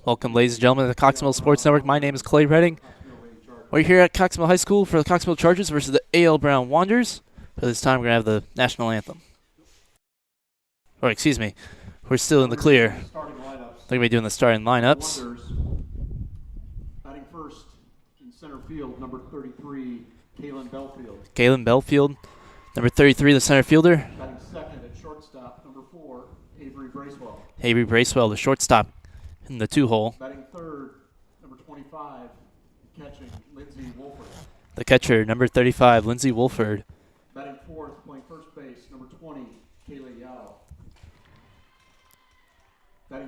Welcome, ladies and gentlemen, to the Cox Mill Sports Network. My name is Clay Redding. We're here at Cox Mill High School for the Cox Mill Chargers versus the A.L. Brown Wanderers. For this time, we're going to have the national anthem. Or, excuse me, we're still in the clear. They're going to be doing the starting lineups. Batting first in center field, number 33, Kalen Belfield. Kalen Belfield, number 33, the center fielder. Batting second at shortstop, number 4, Avery Bracewell. Avery Bracewell, the shortstop in the two-hole. Batting third, number 25, catching, Lindsey Wolford. The catcher, number 35, Lindsey Wolford. Batting fourth, playing first base, number 20, Kaylee Yao.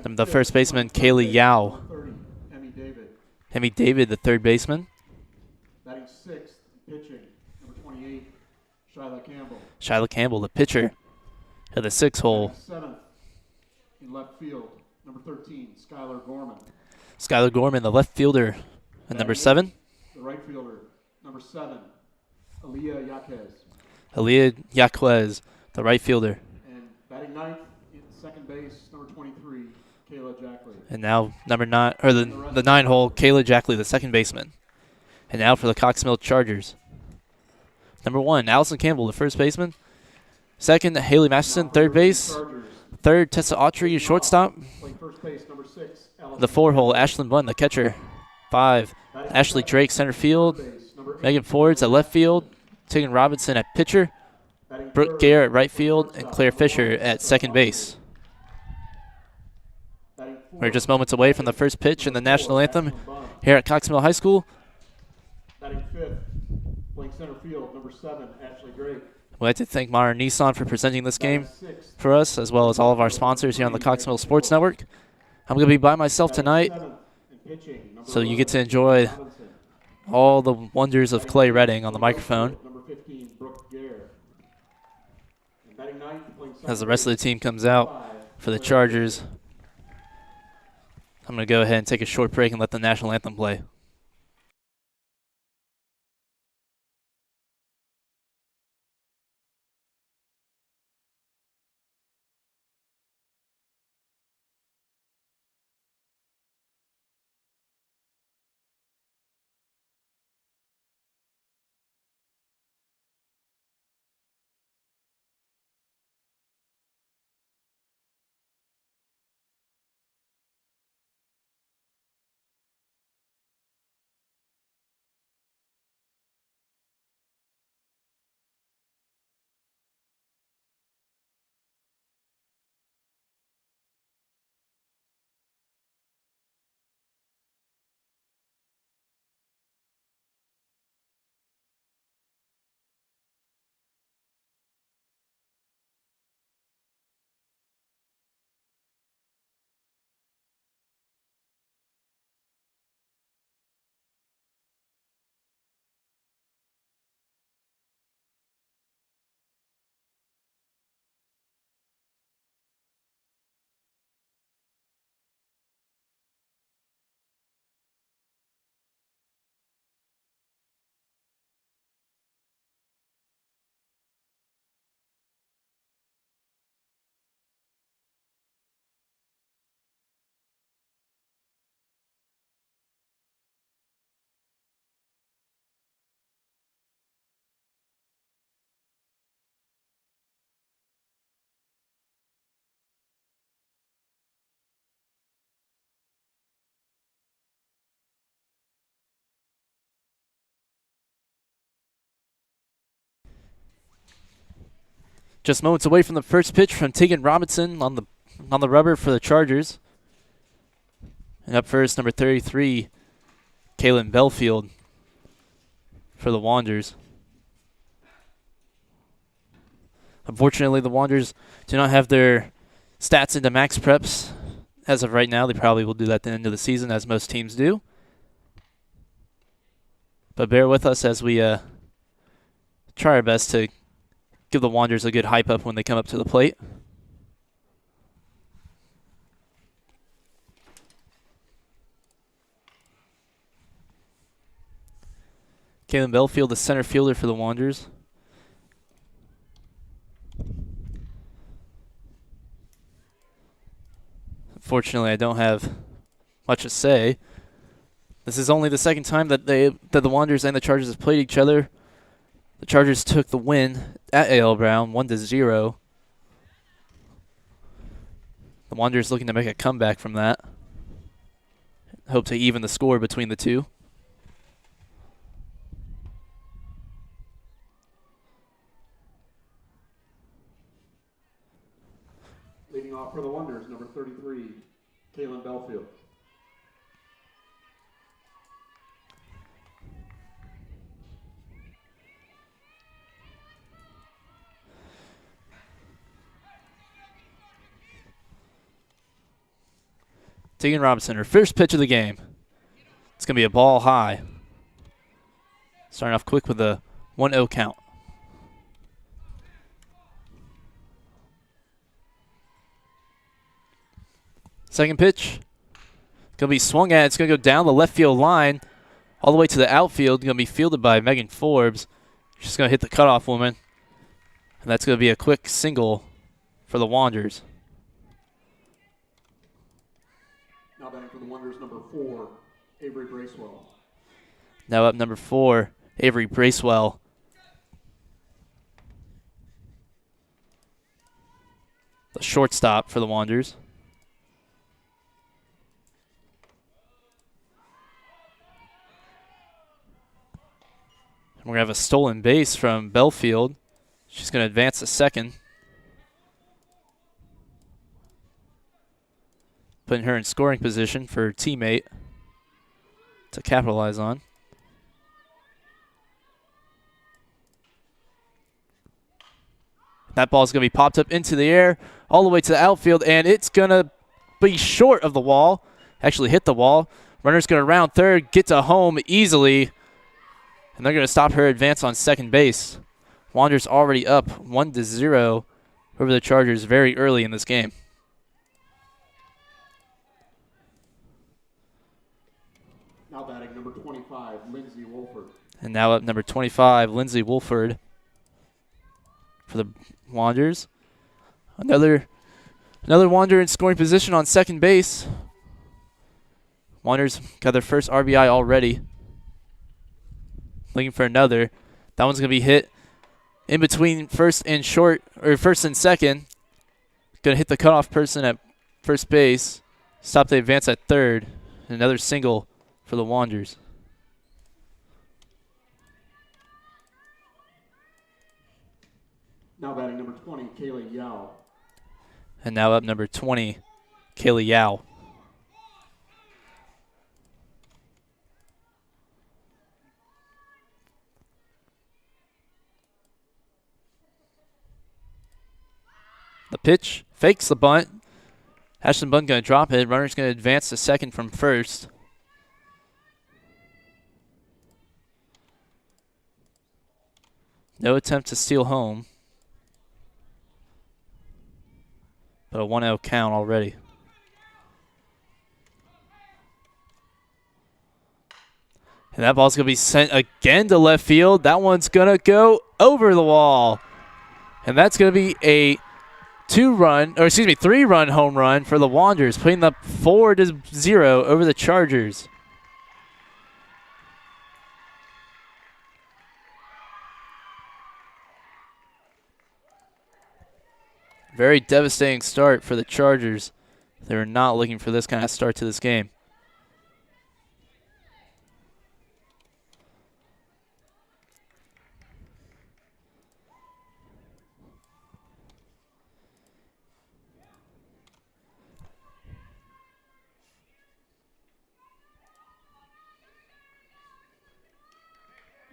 The first baseman, Kaylee Yao. Number 30, Emmy David. Emmy David, the third baseman. Batting sixth, pitching, number 28, Shyla Campbell. Shyla Campbell, the pitcher at the six-hole. Batting seventh, in left field, number 13, Skylar Gorman. Skylar Gorman, the left fielder. And number 7? The right fielder, number 7, Aaliyah Yaquez. Aaliyah Yaquez, the right fielder. And batting ninth, in second base, number 23, Kayla Jackley. And now number 9, or the 9-hole, Kayla Jackley, the second baseman. And now for the Cox Mill Chargers. Number 1, Allison Campbell, the first baseman. Second, Haley Masterson, third base. Third, Tessa Autry, shortstop. Playing first base, number 6, The 4-hole, Ashlyn Bunn, the catcher. 5, Ashley Drake, center field. Megan Fords at left field. Tegan Robinson at pitcher. Brooke Gare at right field. And Claire Fisher at second base. We're just moments away from the first pitch in the national anthem here at Cox Mill High School. Batting fifth, playing center field, number 7, Ashley Drake. We'd like to thank Meyer Nissan for presenting this game for us, as well as all of our sponsors here on the Cox Mill Sports Network. I'm going to be by myself tonight, so you get to enjoy all the wonders of Clay Redding on the microphone as the rest of the team comes out for the Chargers. I'm going to go ahead and take a short break and let the national anthem play. Just moments away from the first pitch from Tegan Robinson on the rubber for the Chargers. And up first, number 33, Kaylin Belfield for the Wanderers. Unfortunately, the Wanderers do not have their stats into max preps as of right now. They probably will do that at the end of the season, as most teams do. But bear with us as we try our best to give the Wanderers a good hype up when they come up to the plate. Kaylin Belfield, the center fielder for the Wanderers. Unfortunately, I don't have much to say. This is only the second time that the Wanderers and the Chargers have played each other. The Chargers took the win at A.L. Brown, 1-0. The Wanderers looking to make a comeback from that. Hope to even the score between the two. Leading off for the Wanderers, number 33, Kalen Belfield. Tegan Robinson, her first pitch of the game. It's going to be a ball high. Starting off quick with a 1-0 count. Second pitch. Going to be swung at. It's going to go down the left field line all the way to the outfield. Going to be fielded by Megan Forbes. She's going to hit the cutoff woman. And that's going to be a quick single for the Wanderers. Now batting for the Wanderers, number 4, Avery Bracewell. Now up number 4, Avery Bracewell. The shortstop for the Wanderers. And we're going to have a stolen base from Belfield. She's going to advance to second. Putting her in scoring position for her teammate to capitalize on. That ball's going to be popped up into the air all the way to the outfield, and it's going to be short of the wall. Actually hit the wall. Runner's going to round third, get to home easily, and they're going to stop her advance on second base. Wanderers already up 1-0 over the Chargers very early in this game. Now batting number 25, Lindsay Wolford. And now up number 25, Lindsay Wolford for the Wanderers. Another Wanderer in scoring position on second base. Wanderers got their first RBI already. Looking for another. That one's going to be hit in between first and second. Going to hit the cutoff person at first base. Stop the advance at third. Another single for the Wanderers. Now batting number 20, Kaylee Yao. And now up number 20, Kaylee Yao. The pitch fakes the bunt. Ashton Bunn going to drop it. Runner's going to advance to second from first. No attempt to steal home. But a 1-0 count already. And that ball's going to be sent again to left field. That one's going to go over the wall. And that's going to be a 3-run home run for the Wanderers, putting up 4-0 over the Chargers. Very devastating start for the Chargers. They were not looking for this kind of start to this game.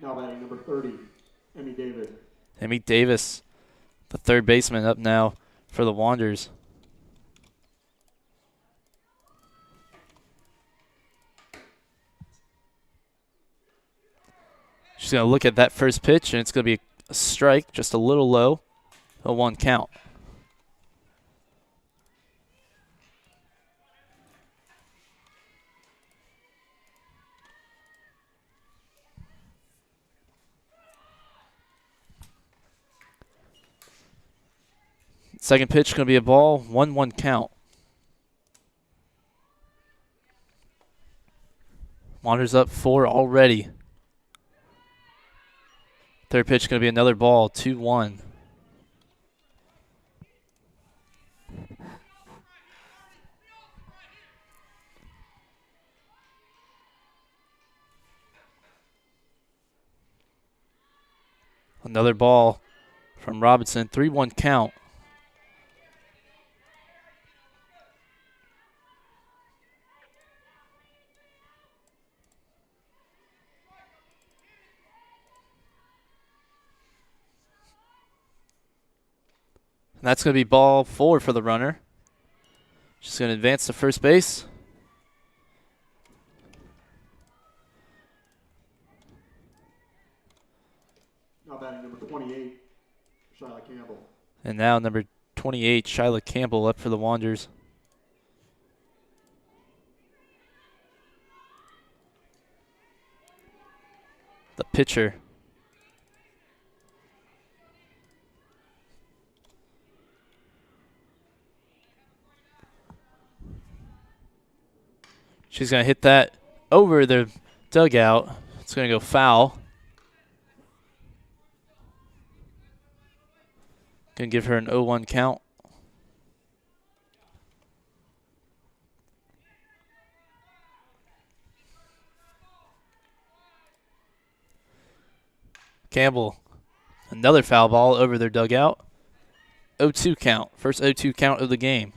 Now batting number 30, Emmy Davis. Emmy Davis, the third baseman, up now for the Wanderers. She's going to look at that first pitch, and it's going to be a strike, just a little low, a 1 count. Second pitch going to be a ball, 1-1 count. Wanderers up 4 already. Third pitch going to be another ball, 2-1. Another ball from Robinson, 3-1 count. And that's going to be ball 4 for the runner. She's going to advance to first base. Now batting number 28, Shyla Campbell. And now number 28, Shyla Campbell, up for the Wanderers. The pitcher. She's going to hit that over the dugout. It's going to go foul. Going to give her an 0-1 count. Campbell, another foul ball over their dugout. 0-2 count. First 0-2 count of the game.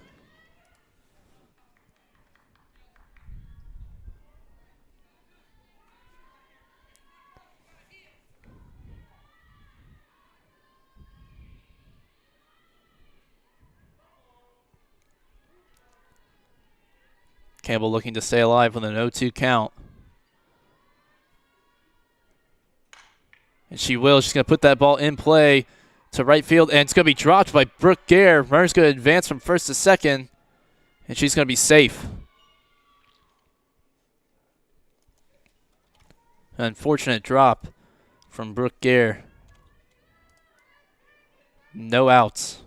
Campbell looking to stay alive with an 0-2 count. And she will. She's going to put that ball in play to right field, and it's going to be dropped by Brooke Gare. Runner's going to advance from first to second, and she's going to be safe. An unfortunate drop from Brooke Gare. No outs.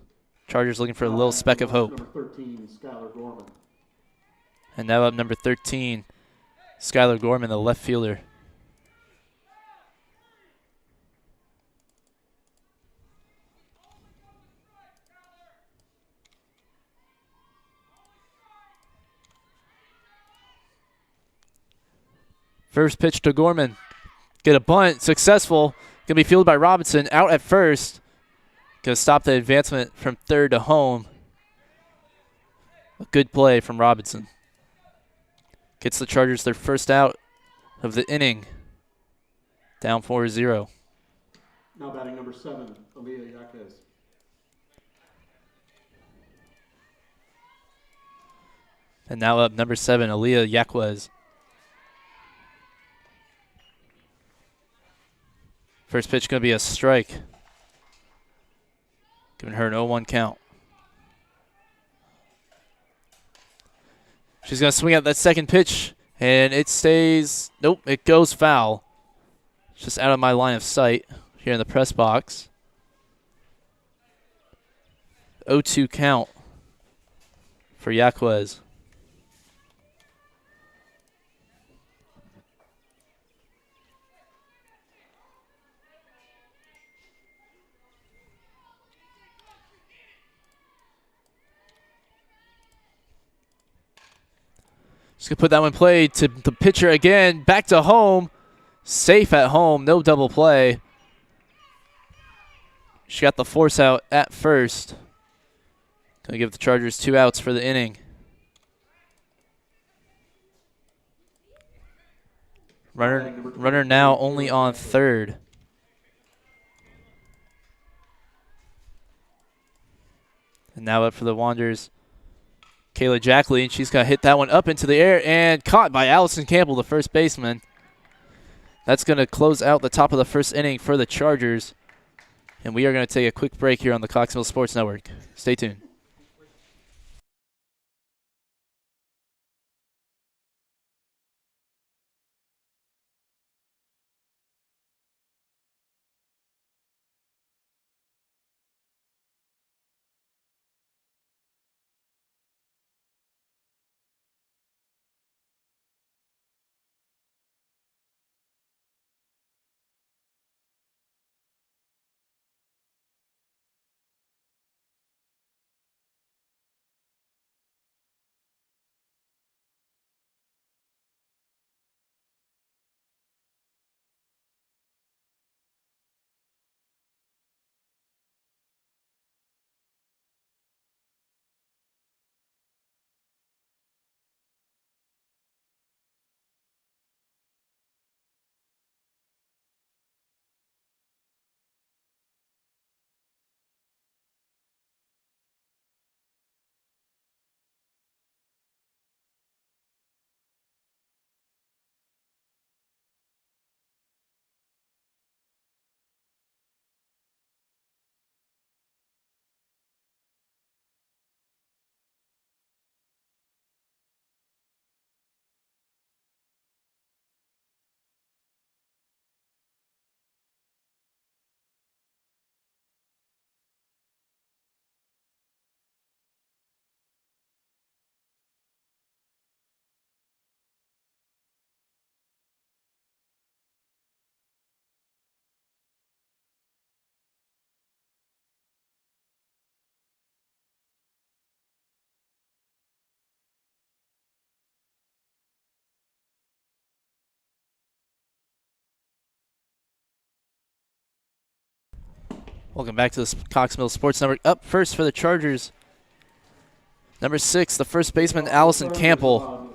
Chargers looking for a little speck of hope. Number 13, Skylar Gorman. And now up number 13, Skylar Gorman, the left fielder. First pitch to Gorman. Get a bunt. Successful. Going to be fielded by Robinson. Out at first. Going to stop the advancement from third to home. A good play from Robinson. Gets the Chargers their first out of the inning. Down 4-0. Now batting number 7, Aaliyah Yaquez. And now up number 7, Aaliyah Yaquez. First pitch going to be a strike. Giving her an 0-1 count. She's going to swing out that second pitch, and it stays. Nope, it goes foul. It's just out of my line of sight here in the press box. 0-2 count for Yaquez. Just going to put that one play to the pitcher again. Back to home. Safe at home. No double play. She got the force out at first. Going to give the Chargers 2 outs for the inning. Runner now only on third. And now up for the Wanderers, Kayla Jackley. She's going to hit that one up into the air and caught by Allison Campbell, the first baseman. That's going to close out the top of the first inning for the Chargers. And we are going to take a quick break here on the Coxville Sports Network. Stay tuned. Welcome back to the Cox Mills Sports Network. Up first for the Chargers, number 6, the first baseman, Allison Campbell.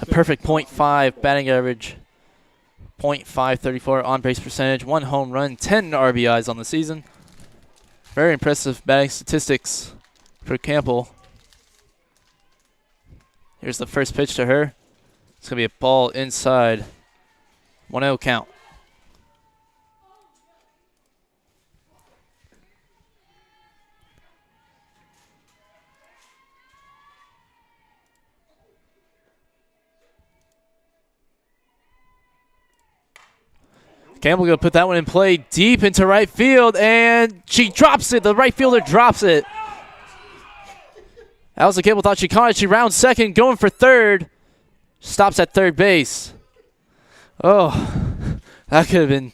A perfect .5 batting average, .534 on-base percentage, 1 home run, 10 RBIs on the season. Very impressive batting statistics for Campbell. Here's the first pitch to her. It's going to be a ball inside. 1-0 count. Campbell going to put that one in play deep into right field, and she drops it. The right fielder drops it. Allison Campbell thought she caught it. She rounds second, going for third. Stops at third base. Oh, that could have been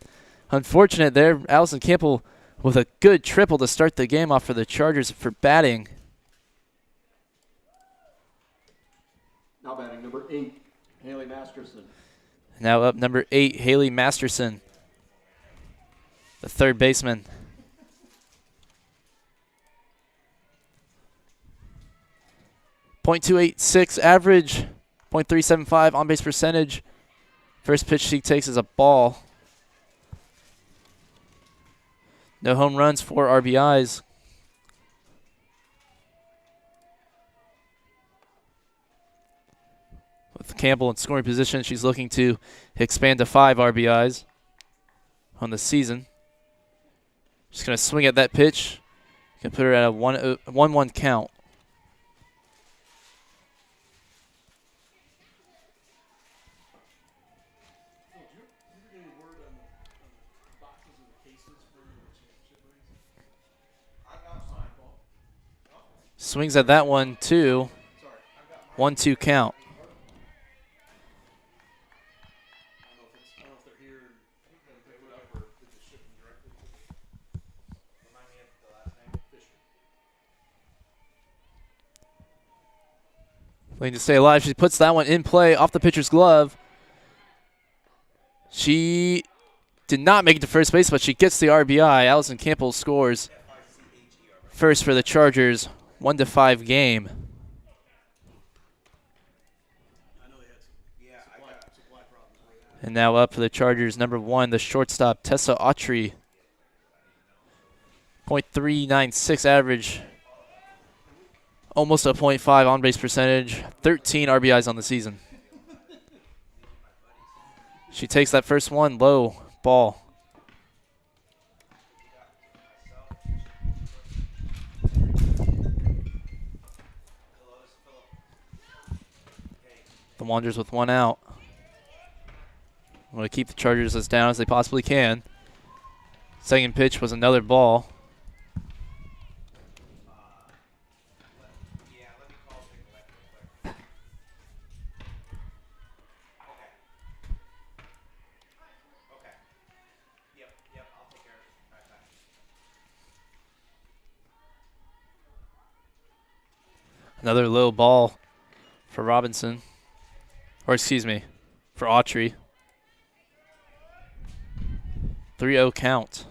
unfortunate there. Allison Campbell with a good triple to start the game off for the Chargers for batting. Now batting number 8, Haley Masterson. Now up number 8, Haley Masterson, the third baseman. .286 average, .375 on-base percentage. First pitch she takes is a ball. No home runs, 4 RBIs. With Campbell in scoring position, she's looking to expand to 5 RBIs on the season. Just going to swing at that pitch. Can put her at a 1-1 count. Swings at that one, too. 1-2 count. Looking to stay alive. She puts that one in play off the pitcher's glove. She did not make it to first base, but she gets the RBI. Allison Campbell scores first for the Chargers. 1-5 game. And now up for the Chargers, number 1, the shortstop, Tessa Autry. .396 average. Almost a .5 on-base percentage. 13 RBIs on the season. She takes that first one, low, ball. The Wanderers with 1 out. Want to keep the Chargers as down as they possibly can. Second pitch was another ball. Another low ball for Robinson. Or excuse me, for Autry. 3-0 count.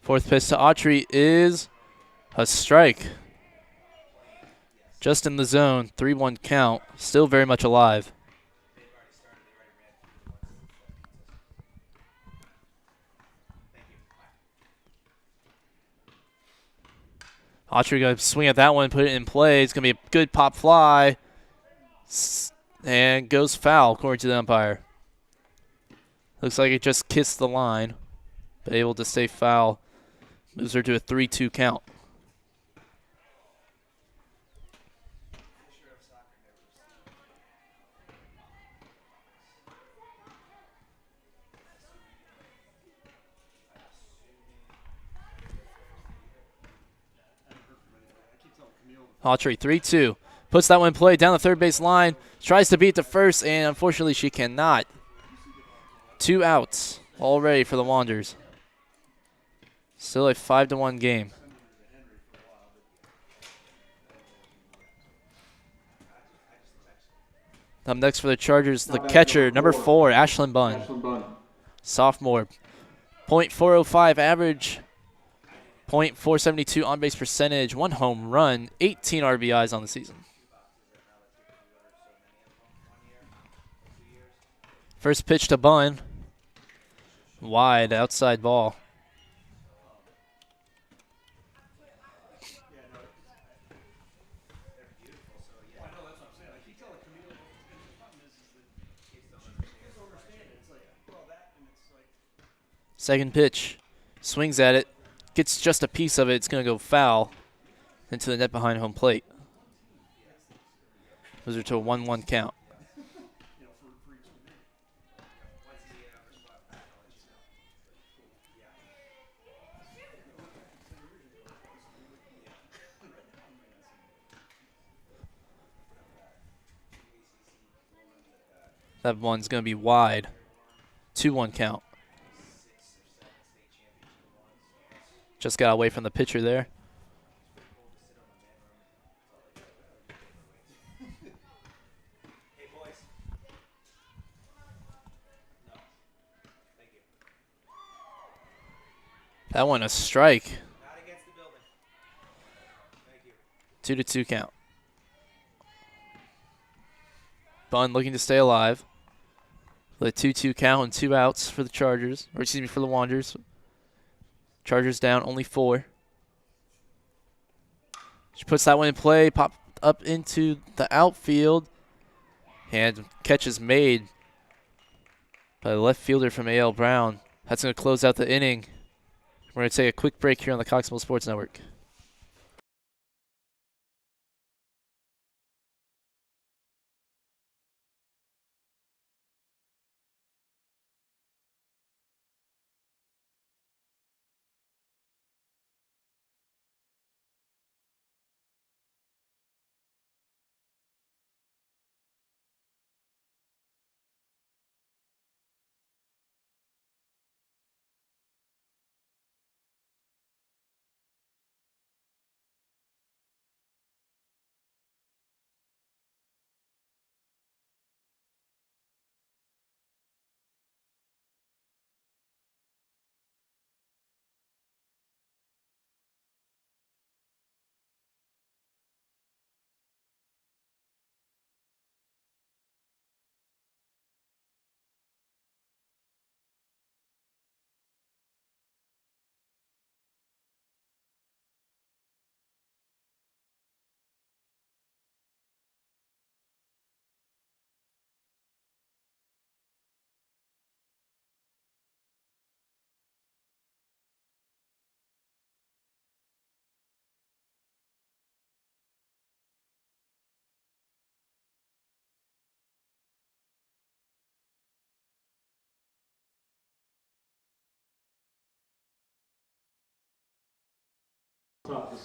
Fourth pitch to Autry is a strike. Just in the zone, 3-1 count. Still very much alive. Autry going to swing at that one, put it in play. It's going to be a good pop fly. And goes foul, according to the umpire. Looks like it just kissed the line, but able to stay foul. Moves her to a 3-2 count. Autry 3-2. Puts that one in play down the third base line. Tries to beat the first, and unfortunately she cannot. 2 outs all ready for the Wanderers. Still a 5-1 game. Up next for the Chargers, the catcher, number 4, Ashlyn Bunn. Sophomore. .405 average. .472 on-base percentage. 1 home run. 18 RBIs on the season. First pitch to Bunn. Wide, outside ball. Second pitch. Swings at it. Gets just a piece of it. It's going to go foul into the net behind home plate. Those are to a 1-1 count. That one's going to be wide. 2-1 count. Just got away from the pitcher there. That one a strike. 2-2 count. Bunn looking to stay alive. With a 2-2 count and 2 outs for the Chargers, or excuse me, for the Wanderers. Chargers down only 4. She puts that one in play, pop up into the outfield, and catch is made by the left fielder from A.L. Brown. That's going to close out the inning. We're going to take a quick break here on the Coxsville Sports Network.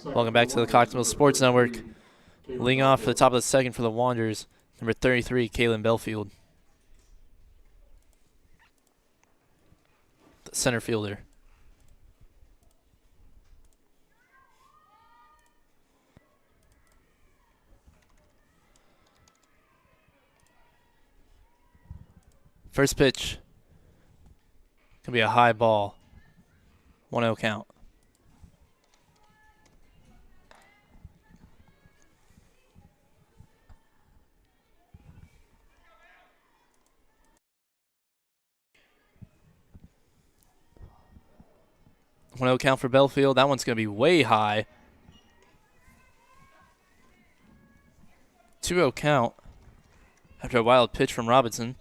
Welcome back to the Coxsville Sports Network. Leading off for the top of the second for the Wanderers, number 33, Kaylin Belfield. The center fielder. First pitch. Gonna be a high ball. 1-0 count. One 0 count for Belfield. That one's going to be way high. 2-0 count after a wild pitch from Robinson.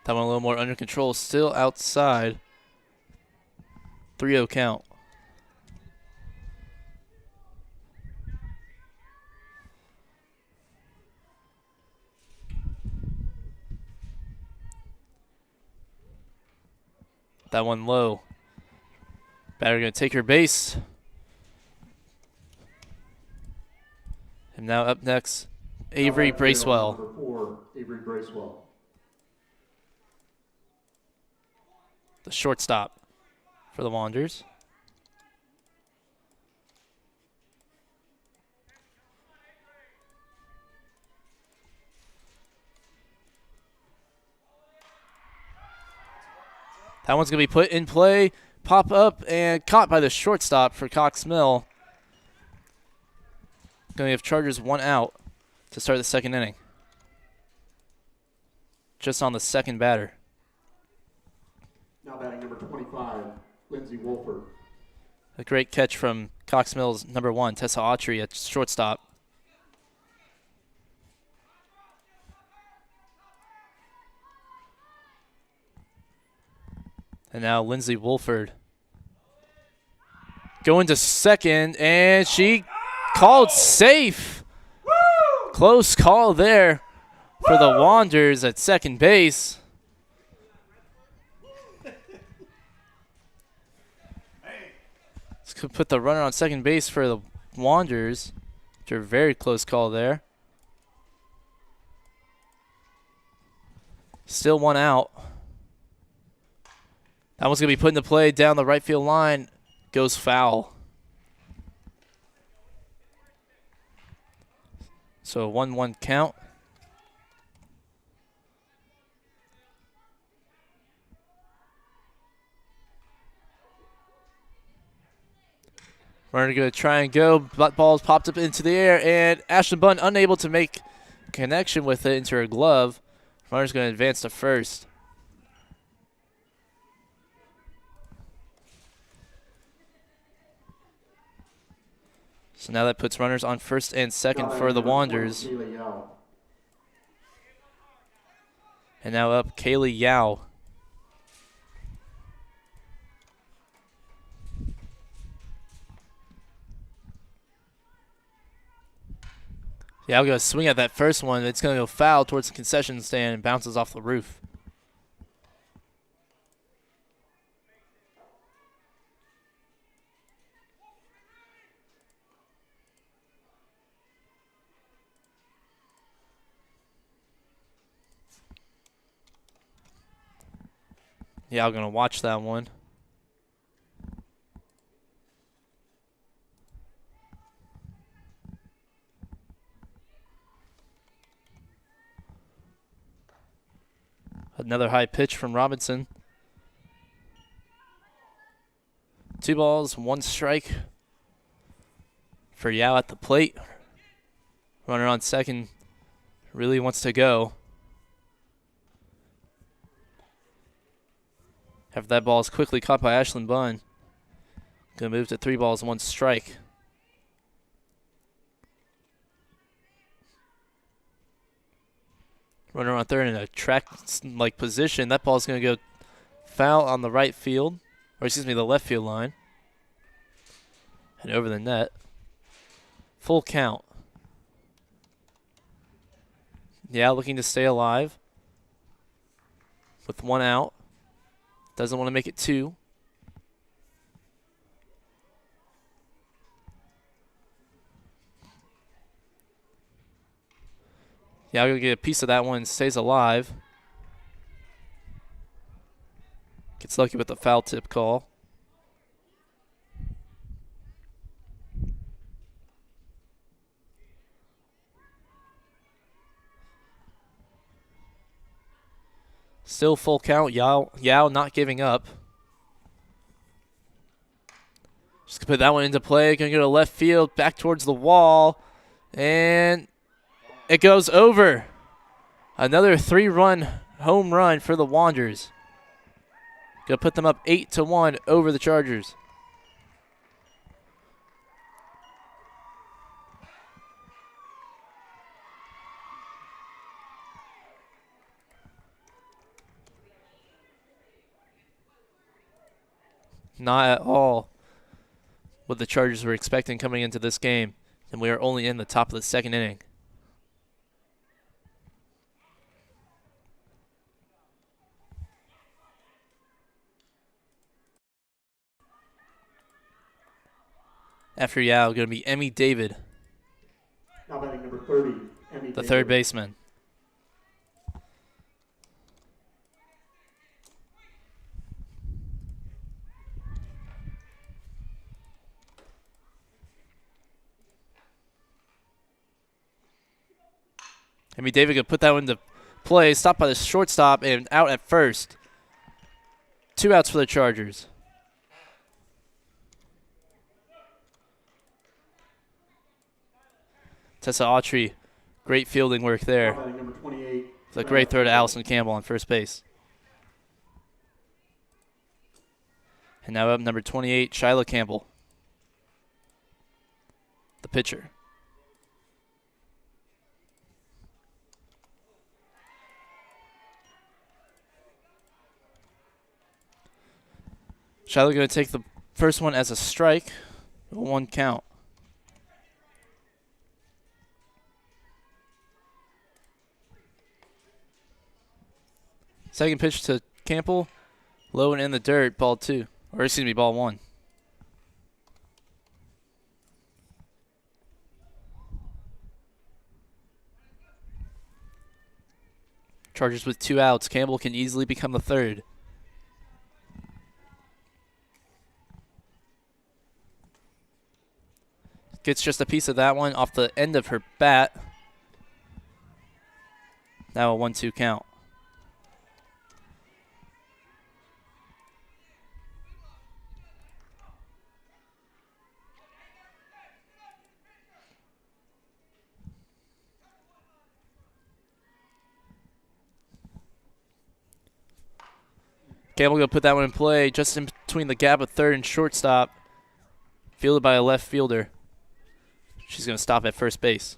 That one a little more under control. Still outside. 3-0 count. That one low. Batter going to take her base. now up next, Now Avery batting field, Bracewell. Number 4, Avery Bracewell. The shortstop for the Wanderers. That one's going to be put in play, pop up, and caught by the shortstop for Cox Mill. Going to give Chargers 1 out to start the second inning. Just on the second batter. Now batting number 25, Lindsey Wolford. A great catch from Cox Mill's number 1, Tessa Autry at shortstop. And now Lindsey Wolford going to second, and she called safe. Close call there for the Wanderers at second base. This could put the runner on second base for the Wanderers. After a very close call there. Still 1 out. That one's going to be put into play down the right field line. Goes foul. So a 1-1 count. Runner going to try and go. Ball's popped up into the air, and Ashlyn Bunn unable to make connection with it into her glove. Runner's going to advance to first. So now that puts runners on first and second for the Wanderers. And now up Kaylee Yao. Yeah, I'm going to swing at that first one. It's going to go foul towards the concession stand and bounces off the roof. Yeah, I'm going to watch that one. Another high pitch from Robinson. 2 balls, 1 strike for Yao at the plate. Runner on second really wants to go. After that ball is quickly caught by Ashlyn Bunn. Going to move to 3 balls, 1 strike. Runner on third in a track-like position. That ball is going to go foul on the right field, or excuse me, the left field line. And over the net. Full count. Yeah, looking to stay alive with 1 out. Doesn't want to make it 2. Yeah, I'm going to get a piece of that one. Stays alive. Gets lucky with the foul tip call. Still full count. Yao not giving up. Just going to put that one into play. Going to go to left field. Back towards the wall. And it goes over. Another 3-run home run for the Wanderers. Going to put them up 8-1 over the Chargers. Not at all what the Chargers were expecting coming into this game, and we are only in the top of the second inning. After Yao, going to be Emmy David. Now batting Kenny the Baker. third baseman. Henry David could put that one into play. Stopped by the shortstop and out at first. 2 outs for the Chargers. Tessa Autry, great fielding work there. Batting number 28. It's a great throw to Allison Campbell on first base. And now up number 28, Shyla Campbell, the pitcher. Shyla going to take the first one as a strike. 1 count. Second pitch to Campbell. Low and in the dirt, ball 2. Or excuse me, ball 1. Chargers with 2 outs. Campbell can easily become the third. Gets just a piece of that one off the end of her bat. Now a 1-2 count. Campbell going to put that one in play just in between the gap of third and shortstop. Fielded by a left fielder. She's going to stop at first base.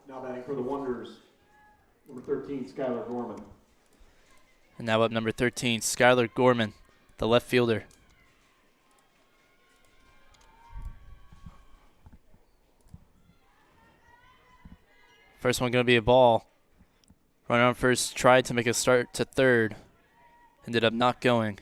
Now batting for the Wonders, number 13, Skylar Gorman. And now up number 13, Skylar Gorman, the left fielder. First one going to be a ball. Runner on first tried to make a start to third. Ended up not going.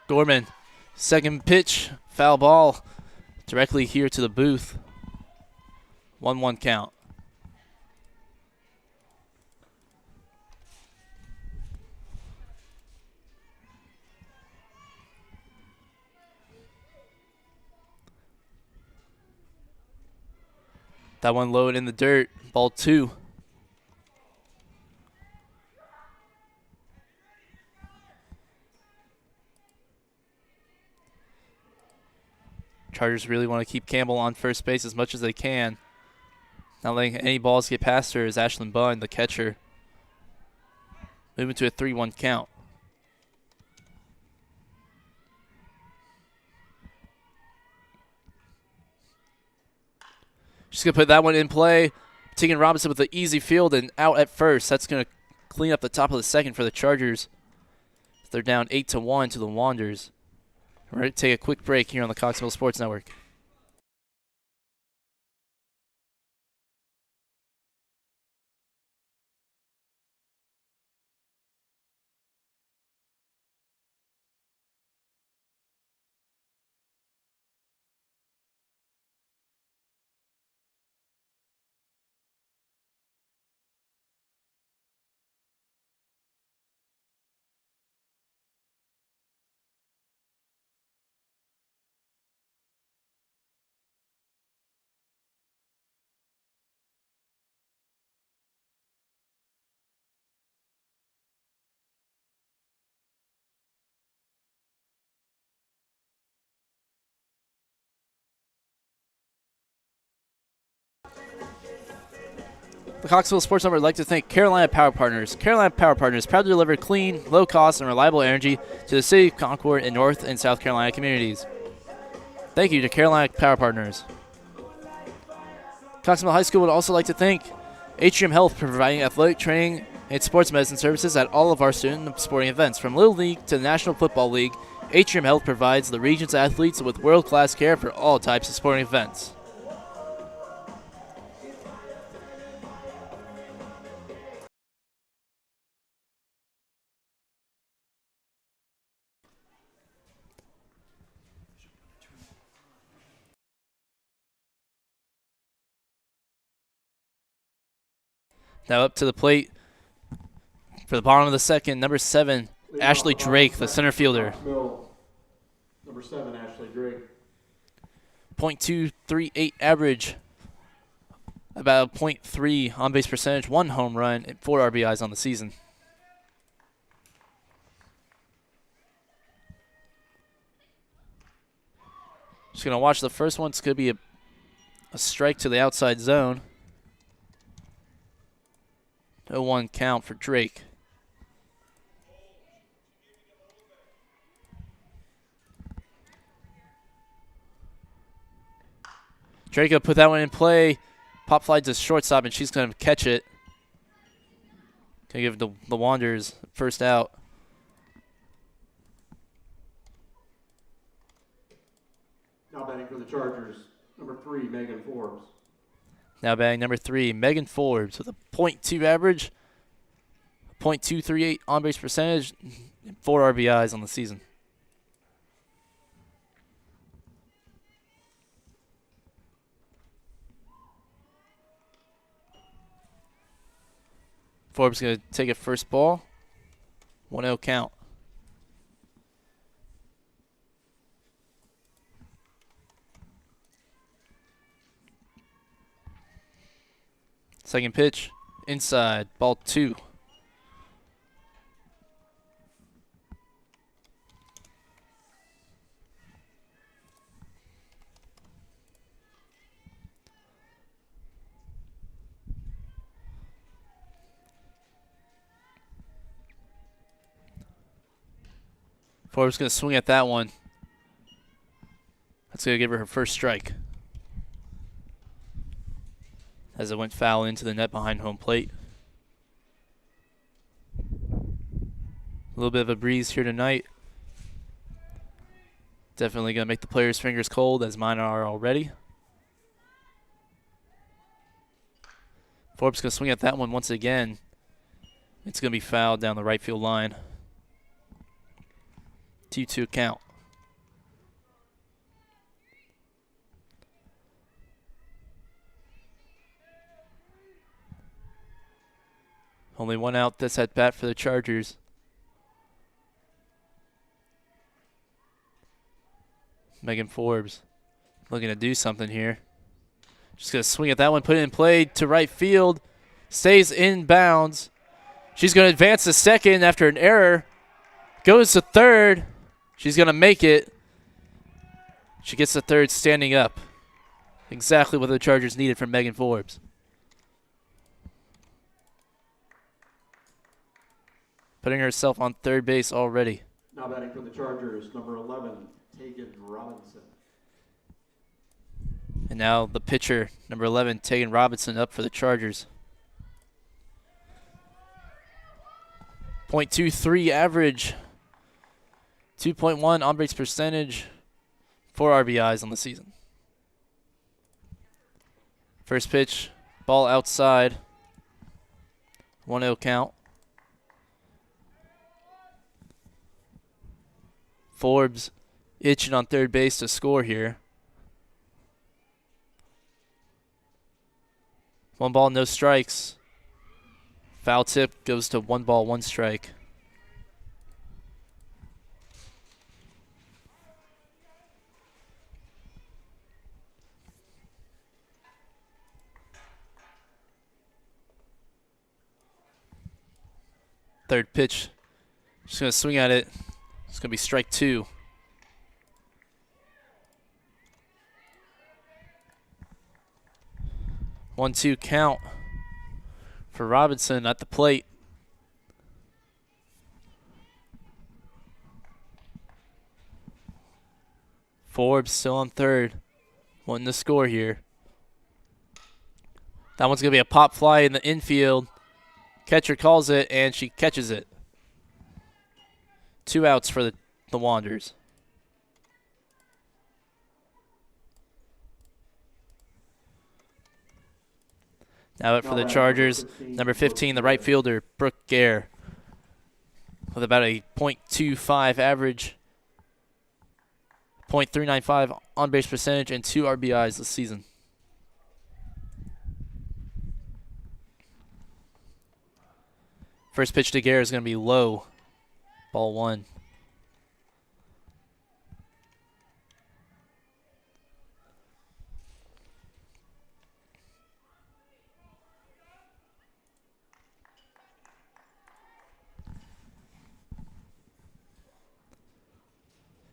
Gorman, second pitch, foul ball, directly here to the booth. 1-1 count. That one low and in the dirt, ball 2. Chargers really want to keep Campbell on first base as much as they can. Not letting any balls get past her is Ashlyn Bunn, the catcher. Moving to a 3-1 count. She's going to put that one in play. Tegan Robinson with the easy field and out at first. That's going to clean up the top of the second for the Chargers. They're down 8-1 to the Wanderers. We're going to take a quick break here on the Cox Mill Sports Network. The Coxville Sports Network would like to thank Carolina Power Partners. Carolina Power Partners proud to deliver clean, low-cost, and reliable energy to the city of Concord and North and South Carolina communities. Thank you to Carolina Power Partners. Coxville High School would also like to thank Atrium Health for providing athletic training and sports medicine services at all of our student sporting events. From Little League to the National Football League, Atrium Health provides the region's athletes with world-class care for all types of sporting events. Now up to the plate for the bottom of the second, number 7, Ashley Drake, the center fielder. Number 7, Ashley Drake. .238 average, about .3 on-base percentage, 1 home run, and 4 RBIs on the season. Just going to watch the first one. It's going to be a strike to the outside zone. 0-1 count for Drake. Drake will put that one in play. Pop fly to shortstop, and she's going to catch it. Going to give the Wanderers first out. Now batting for the Chargers, number 3, Megan Forbes. Now batting number 3, Megan Forbes with a .2 average, .238 on-base percentage, and 4 RBIs on the season. Forbes going to take a first ball. 1-0 count. Second pitch, inside, ball 2. Forbes going to swing at that one. That's going to give her her first strike, as it went foul into the net behind home plate. A little bit of a breeze here tonight. Definitely going to make the players' fingers cold, as mine are already. Forbes going to swing at that one once again. It's going to be fouled down the right field line. 2-2 count. Only one out this at bat for the Chargers. Megan Forbes looking to do something here. Just going to swing at that one, put it in play to right field. Stays in bounds. She's going to advance to second after an error. Goes to third. She's going to make it. She gets to third standing up. Exactly what the Chargers needed from Megan Forbes. Putting herself on third base already. Now batting for the Chargers, number 11, Tegan Robinson. And now the pitcher, number 11, Tegan Robinson, up for the Chargers. .23 average, 2.1 on-base percentage, 4 RBIs on the season. First pitch, ball outside, 1-0 count. Forbes itching on third base to score here. 1 ball, no strikes. Foul tip goes to 1 ball, 1 strike. Third pitch. Just going to swing at it. It's going to be strike 2. One-two count for Robinson at the plate. Forbes still on third. Wanting to score here. That one's going to be a pop fly in the infield. Catcher calls it, and she catches it. 2 outs for the Wanderers. Now up for the Chargers, number 15, the right fielder, Brooke Gare, with about a .25 average, .395 on-base percentage, and 2 RBIs this season. First pitch to Gare is going to be low. Ball 1.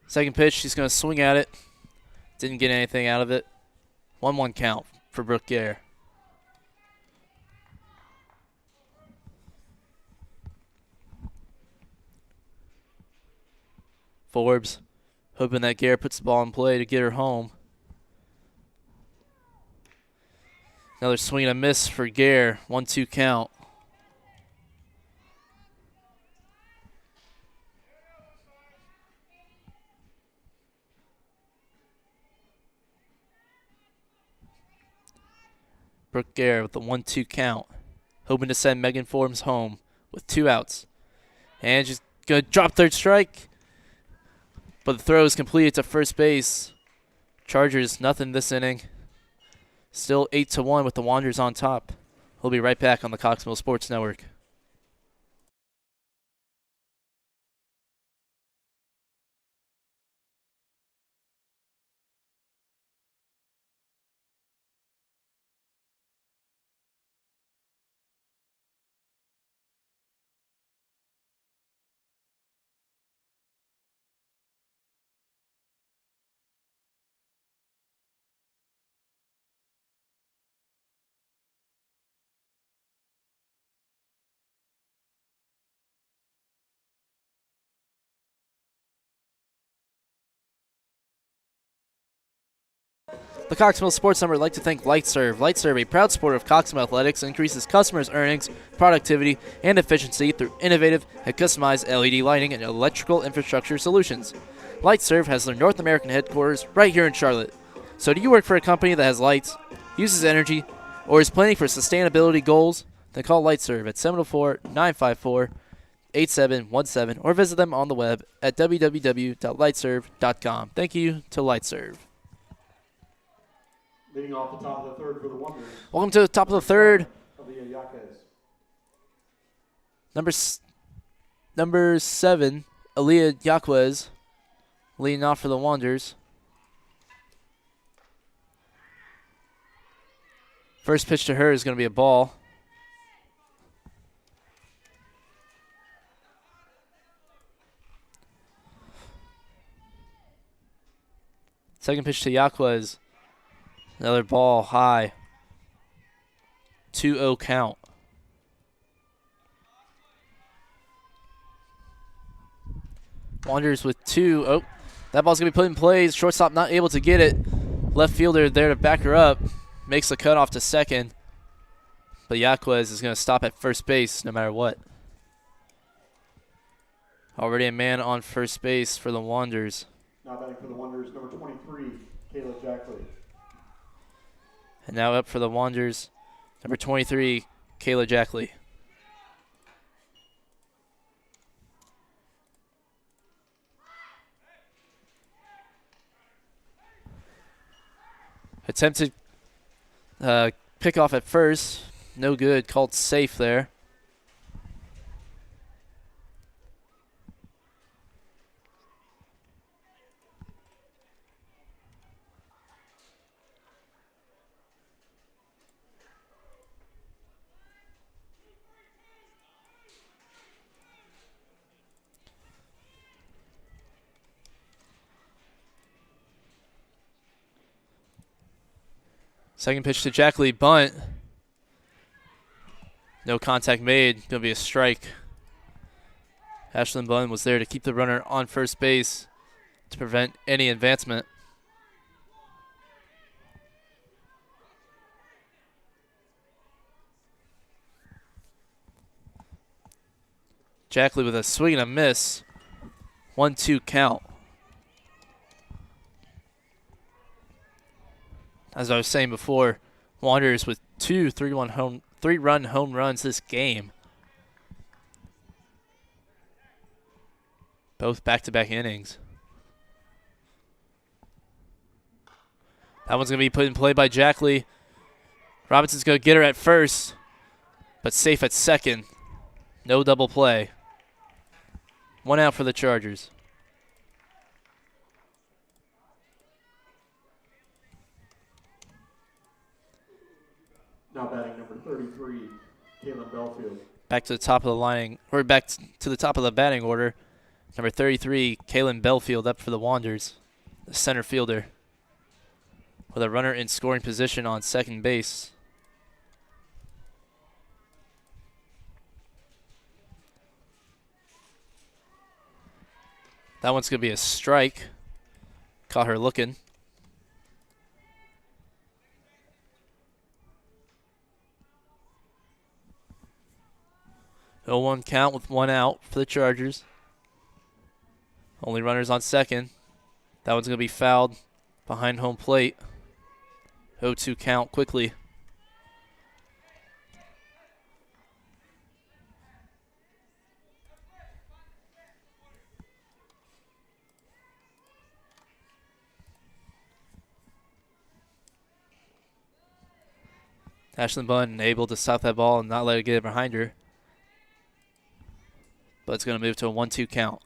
Second pitch, he's going to swing at it. Didn't get anything out of it. 1-1 count for Brooke Gare. Forbes hoping that Gare puts the ball in play to get her home. Another swing and a miss for Gare. 1-2 count. Brooke Gare with the 1-2 count. Hoping to send Megan Forbes home with 2 outs. And she's going to drop third strike. But the throw is completed to first base. Chargers, nothing this inning. Still 8-1 with the Wanderers on top. We'll be right back on the Cox Mill Sports Network. The Cox Mill Sports Network would like to thank LightServe. LightServe, a proud supporter of Cox Mill Athletics, increases customers' earnings, productivity, and efficiency through innovative and customized LED lighting and electrical infrastructure solutions. LightServe has their North American headquarters right here in Charlotte. So do you work for a company that has lights, uses energy, or is planning for sustainability goals? Then call LightServe at 704-954-8717 or visit them on the web at www.lightserve.com. Thank you to LightServe. Leading off the top of the third for the Wanderers. Welcome to the top of the third. Number 7, Aaliyah Yaquez, leading off for the Wanderers. First pitch to her is going to be a ball. Second pitch to Yaquez. Another ball high. 2-0 count. Wanderers with 2. Oh, that ball's going to be put in play. Shortstop not able to get it. Left fielder there to back her up. Makes the cutoff to second. But Yaquez is going to stop at first base no matter what. Already a man on first base for the Wanderers. Now batting for the Wanderers, number 23, Kayla Jackley. And now up for the Wanderers, number 23, Kayla Jackley. Attempted pick off at first. No good. Called safe there. Second pitch to Jackley, bunt. No contact made. Going to be a strike. Ashlyn Bunn was there to keep the runner on first base to prevent any advancement. Jackley with a swing and a miss. 1-2 count. As I was saying before, Wanderers with 2 3-run home runs this game. Both back-to-back innings. That one's going to be put in play by Jackley. Robinson's going to get her at first, but safe at second. No double play. 1 out for the Chargers. Now batting number 33, Kalen Belfield. Back to the top of the line, or back to the top of the batting order. Number 33, Kalen Belfield up for the Wanderers, the center fielder, with a runner in scoring position on second base. That one's going to be a strike. Caught her looking. No 1 count with 1 out for the Chargers. Only runners on second. That one's going to be fouled behind home plate. 0-2 count quickly. Ashlyn Bunn able to stop that ball and not let it get behind her. But it's going to move to a 1-2 count.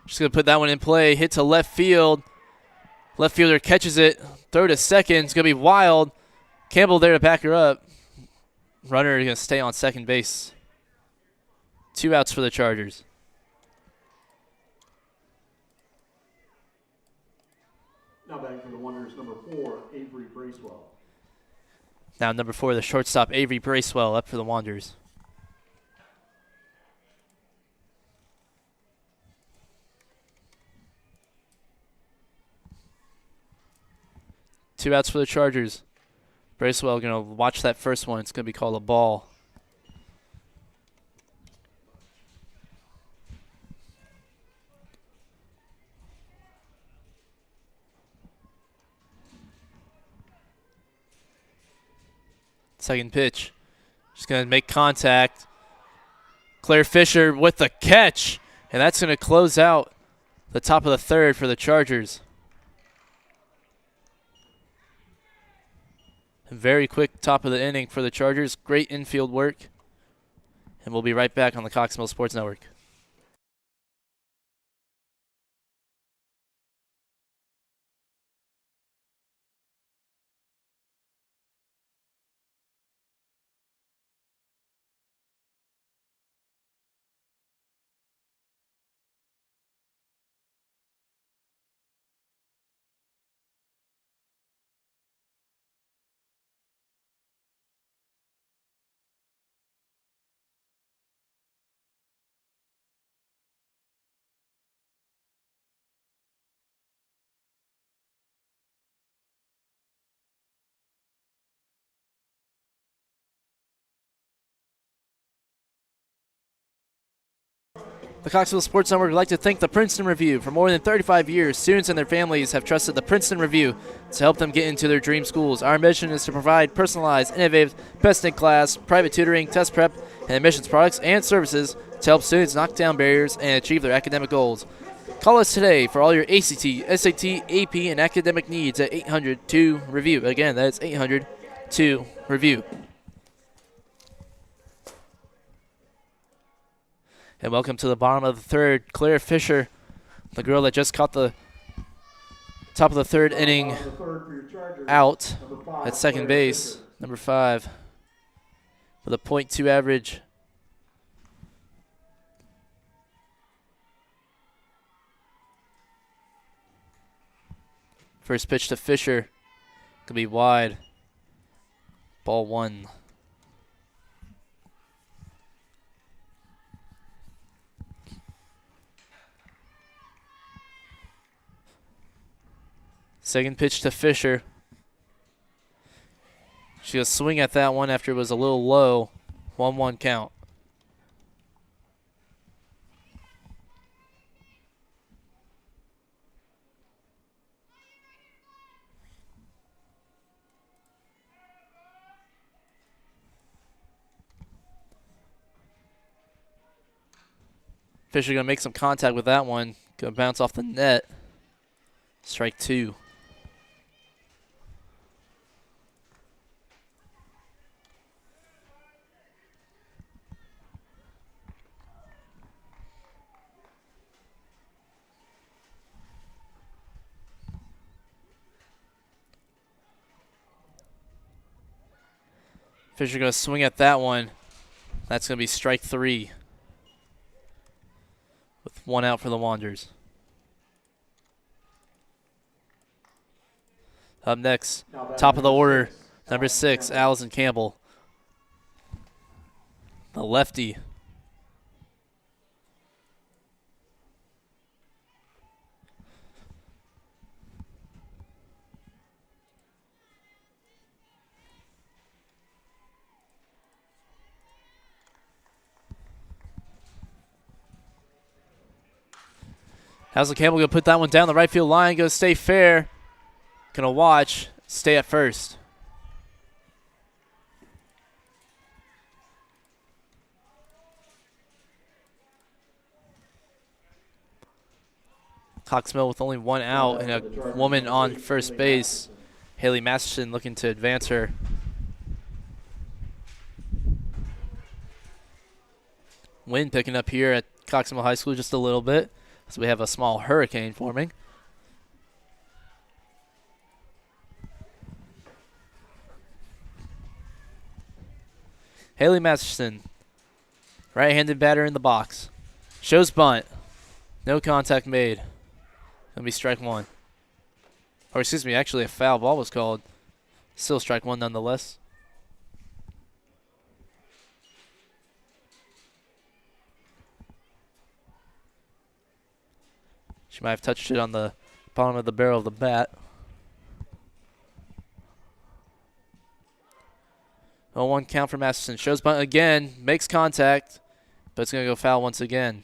Just going to put that one in play. Hit to left field. Left fielder catches it. Throw to second. It's going to be wild. Campbell there to back her up. Runner going to stay on second base. 2 outs for the Chargers. Now batting for the Wanderers, number 4, Avery Bracewell. Now number 4, the shortstop, Avery Bracewell, up for the Wanderers. Two outs for the Chargers. Bracewell going to watch that first one. It's going to be called a ball. Second pitch. Just going to make contact. Claire Fisher with the catch. And that's going to close out the top of the third for the Chargers. Very quick top of the inning for the Chargers. Great infield work. And we'll be right back on the Cox Mill Sports Network. The Coxville Sports Network would like to thank the Princeton Review. For more than 35 years, students and their families have trusted the Princeton Review to help them get into their dream schools. Our mission is to provide personalized, innovative, best-in-class, private tutoring, test prep, and admissions products and services to help students knock down barriers and achieve their academic goals. Call us today for all your ACT, SAT, AP, and academic needs at 800-2-REVIEW. Again, that's 800-2-REVIEW. And welcome to the bottom of the third. Claire Fisher, the girl that just caught the top of the third inning out at second base, number 5, with a .2 average. First pitch to Fisher, could be wide. Ball 1. Second pitch to Fisher. She's going to swing at that one after it was a little low. 1-1 count. Fisher going to make some contact with that one. Going to bounce off the net. Strike 2. Fisher going to swing at that one. That's going to be strike 3. With 1 out for the Wanderers. Up next, top of the order, number 6, Allison Campbell. The lefty. Allison Campbell going to put that one down the right field line. Going to stay fair. Going to watch. Stay at first. Cox Mill with only 1 out and a woman on first base. Haley Masterson looking to advance her. Wind picking up here at Cox Mill High School just a little bit, so we have a small hurricane forming. Haley Masterson, right-handed batter in the box. Shows bunt. No contact made. Gonna be strike 1. Or excuse me, actually a foul ball was called. Still strike 1 nonetheless. She might have touched it on the bottom of the barrel of the bat. 0-1 count for Masterson. Shows bunt again. Makes contact. But it's going to go foul once again.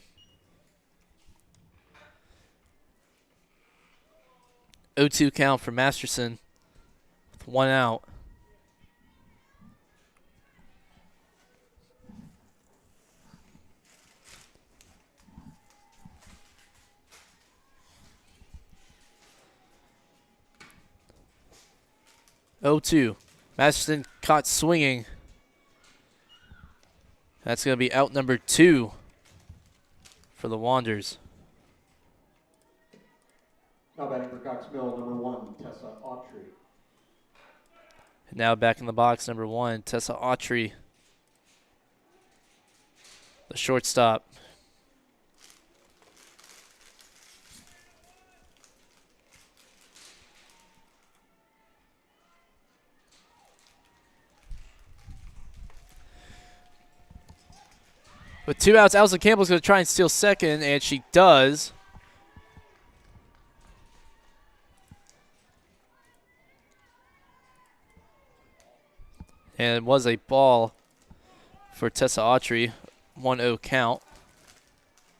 0-2 count for Masterson. With 1 out. Masterson caught swinging. That's going to be out number 2 for the Wanderers. Now batting for Cox Mill, number 1, Tessa Autry. And now back in the box, number 1, Tessa Autry. The shortstop. With 2 outs, Allison Campbell's going to try and steal second, and she does. And it was a ball for Tessa Autry. 1-0 count.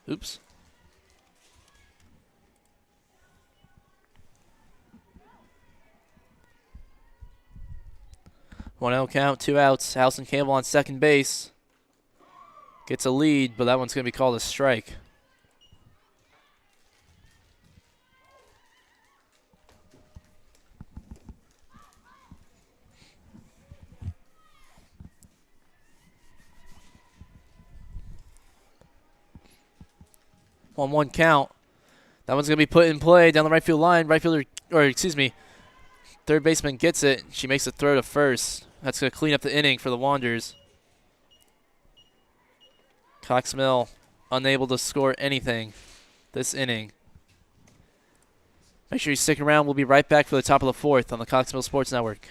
Oops. One out count, 2 outs. Allison Campbell on second base. Gets a lead, but that one's going to be called a strike. One count. That one's going to be put in play down the right field line. Right fielder, or excuse me, third baseman gets it. She makes a throw to first. That's going to clean up the inning for the Wanderers. Cox Mill unable to score anything this inning. Make sure you stick around. We'll be right back for the top of the 4th on the Cox Mill Sports Network.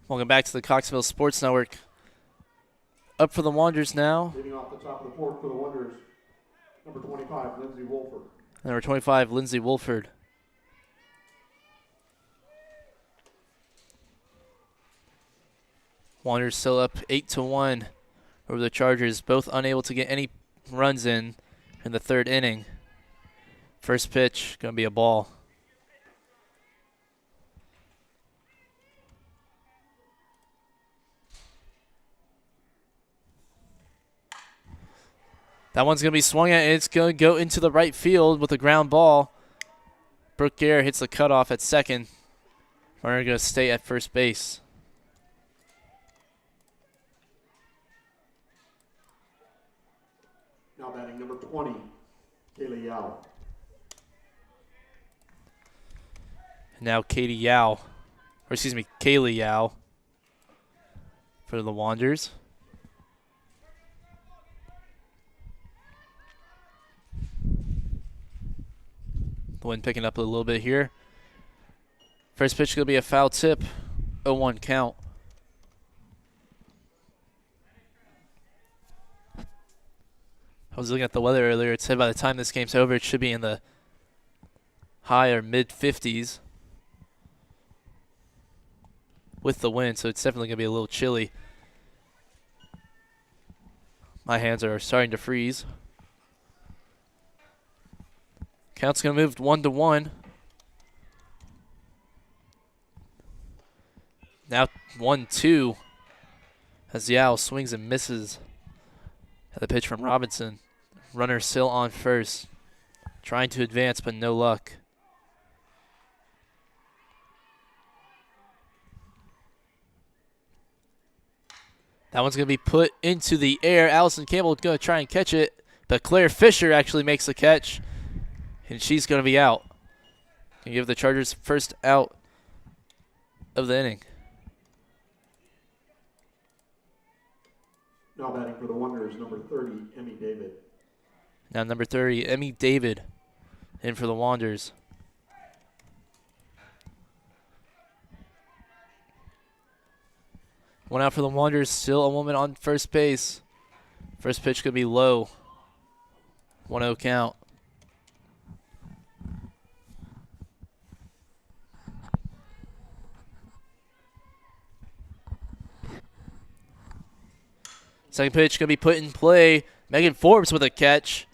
Welcome back to the Cox Mill Sports Network. up for the Wanderers now. Leading off the top of the fourth for the Wanderers, number 25, Lindsey Wolford. Number 25, Lindsey Wolford. Wanderers still up 8-1 over the Chargers, both unable to get any runs in the third inning. First pitch, going to be a ball. That one's going to be swung at, and it's going to go into the right field with a ground ball. Brooke Gare hits the cutoff at second. Runner going to stay at first base. Now batting number 20, Kaylee Yao. Now Kaylee Yao for the Wanderers. The wind picking up a little bit here. First pitch going to be a foul tip, 0-1 count. I was looking at the weather earlier. It said by the time this game's over, it should be in the high or mid 50s with the wind, so it's definitely going to be a little chilly. My hands are starting to freeze. Count's going to move 1-1. Now 1-2 as Yao swings and misses at the pitch from Robinson. Runner still on first. Trying to advance, but no luck. That one's going to be put into the air. Allison Campbell is going to try and catch it, but Claire Fisher actually makes the catch, and she's going to be out. Can give the Chargers first out of the inning. Now batting for the Wanderers, number 30, Emmy David. Now number 30, Emmy David, in for the Wanderers. One out for the Wanderers, still a woman on first base. First pitch could be low. 1-0 count. Second pitch going to be put in play. Megan Forbes with a catch.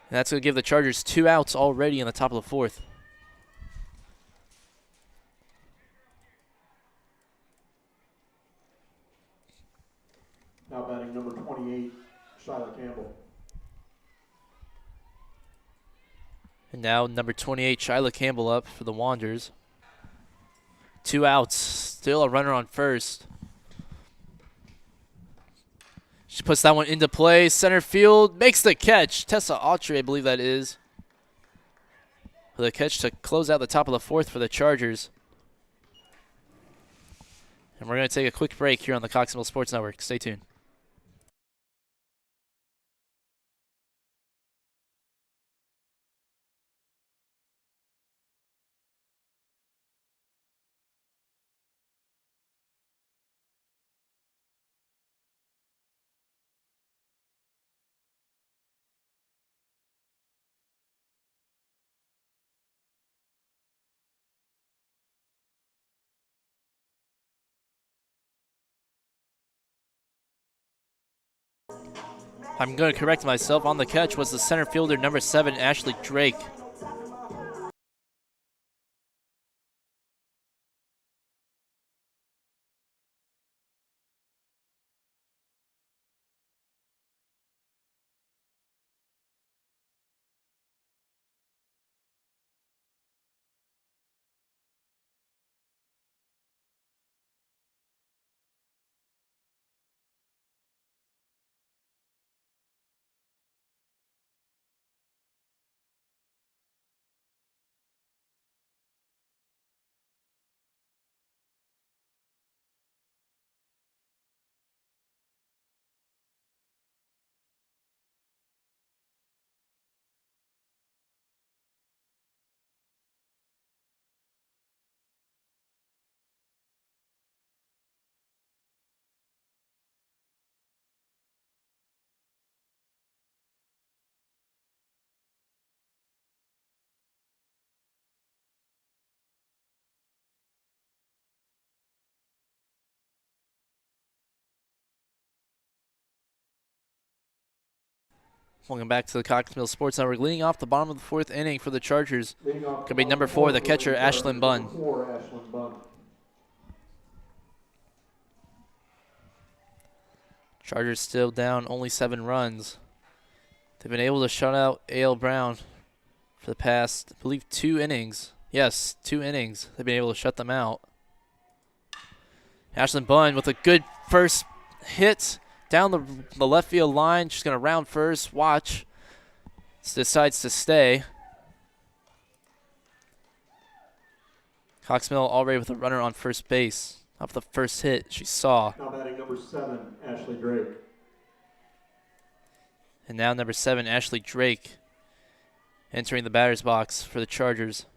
And that's going to give the Chargers 2 outs already in the top of the fourth. Now batting number 28, Shyla Campbell. And now number 28, Shyla Campbell up for the Wanderers. 2 outs. Still a runner on first. She puts that one into play. Center field makes the catch. Tessa Autry, I believe that is. For the catch to close out the top of the fourth for the Chargers. And we're going to take a quick break here on the Coxsville Sports Network. Stay tuned. I'm going to correct myself. On the catch was the center fielder, number 7, Ashley Drake. Welcome back to the Cox Mill Sports Network. Leading off the bottom of the 4th inning for the Chargers. Leading off Could be number 4, the catcher, Ashlyn Bunn. Number 4, Ashlyn Bunn. Chargers still down only 7 runs. They've been able to shut out A.L. Brown for the past, I believe, 2 innings. Yes, 2 innings. They've been able to shut them out. Ashlyn Bunn with a good first hit down the left field line. She's going to round first. Watch. Decides to stay. Cox Mill already with a runner on first base. Off the first hit she saw. Now batting number 7, Ashley Drake. And now number 7, Ashley Drake, entering the batter's box for the Chargers.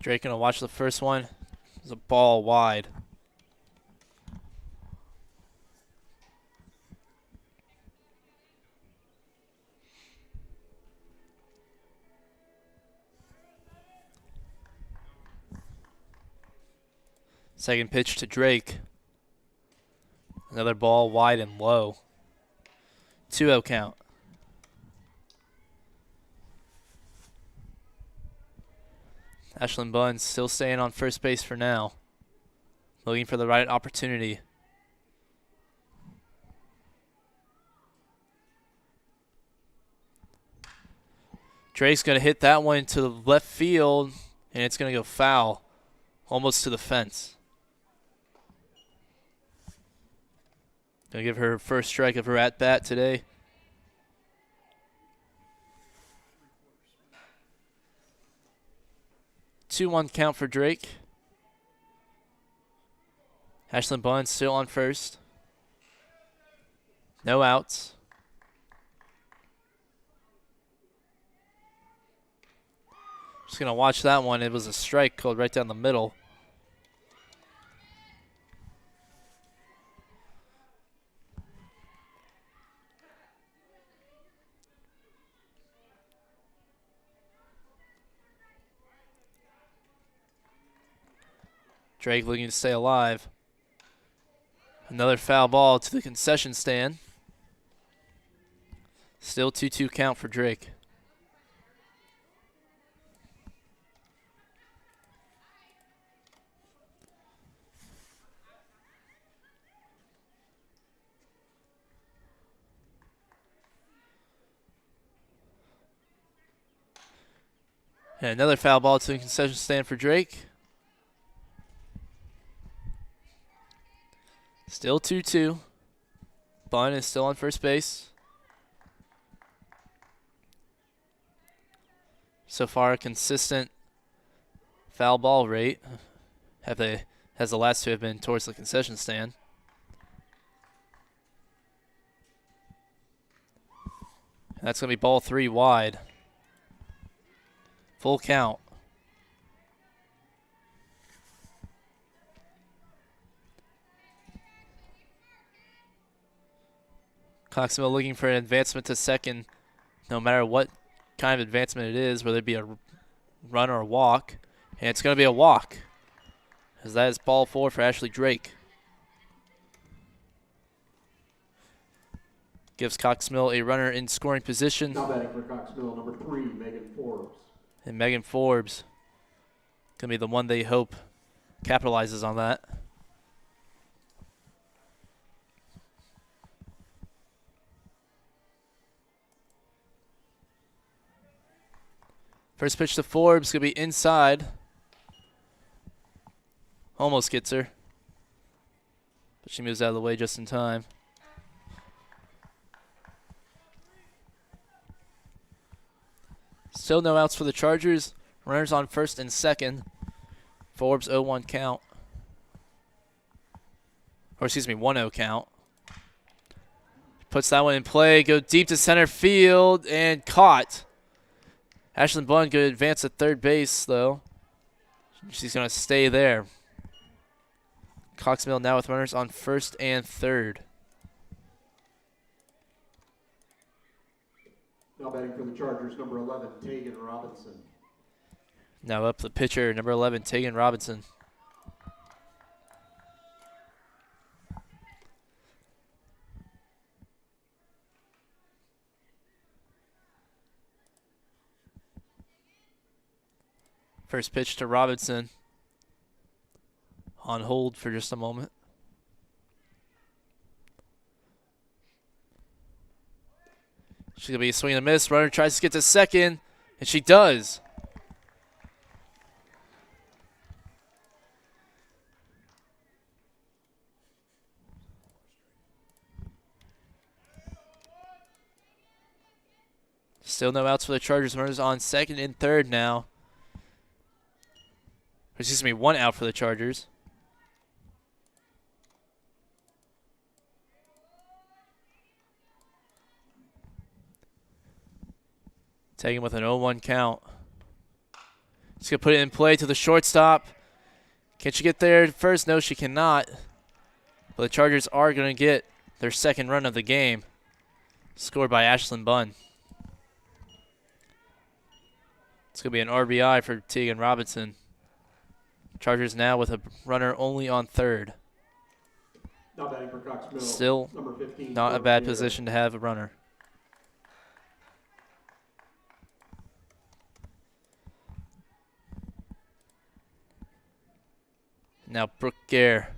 Drake going to watch the first one. There's a ball wide. Second pitch to Drake. Another ball wide and low. 2-0 count. Ashlyn Bunn still staying on first base for now. Looking for the right opportunity. Drake's going to hit that one to the left field, and it's going to go foul, almost to the fence. Going to give her first strike of her at-bat today. Two-one count for Drake. Ashlyn Bunn still on first. No outs. Just going to watch that one. It was a strike called right down the middle. Drake looking to stay alive. Another foul ball to the concession stand. Still 2-2 count for Drake. And another foul ball to the concession stand for Drake. Still 2-2. Bunn is still on first base. So far, a consistent foul ball rate. Has the last 2 have been towards the concession stand. And that's going to be ball 3 wide. Full count. Cox Mill looking for an advancement to second, no matter what kind of advancement it is, whether it be a run or a walk. And it's going to be a walk, as that is ball 4 for Ashley Drake. Gives Cox Mill a runner in scoring position. Now batting for Cox Mill, number 3, Megan Forbes. And Megan Forbes going to be the one they hope capitalizes on that. First pitch to Forbes, going to be inside. Almost gets her. But she moves out of the way just in time. Still no outs for the Chargers. Runners on first and second. Forbes 0-1 count. Or excuse me, 1-0 count. Puts that one in play. Go deep to center field and caught. Ashlyn Bunn could advance to third base, though. She's going to stay there. Cox Mill now with runners on first and third. Now batting for the Chargers, number 11, Tegan Robinson. Now up the pitcher, number 11, Tegan Robinson. First pitch to Robinson. On hold for just a moment. She's going to be a swing and a miss. Runner tries to get to second, and she does. Still no outs for the Chargers. Runners on second and third now. Excuse me, 1 out for the Chargers. Taking with an 0-1 count. She's going to put it in play to the shortstop. Can she get there first? No, she cannot. But the Chargers are going to get their second run of the game. Scored by Ashlyn Bunn. It's going to be an RBI for Tegan Robinson. Chargers now with a runner only on third. Now batting for Cox Mill, Still number 15, not a bad position to have a runner. Now Brooke Gare.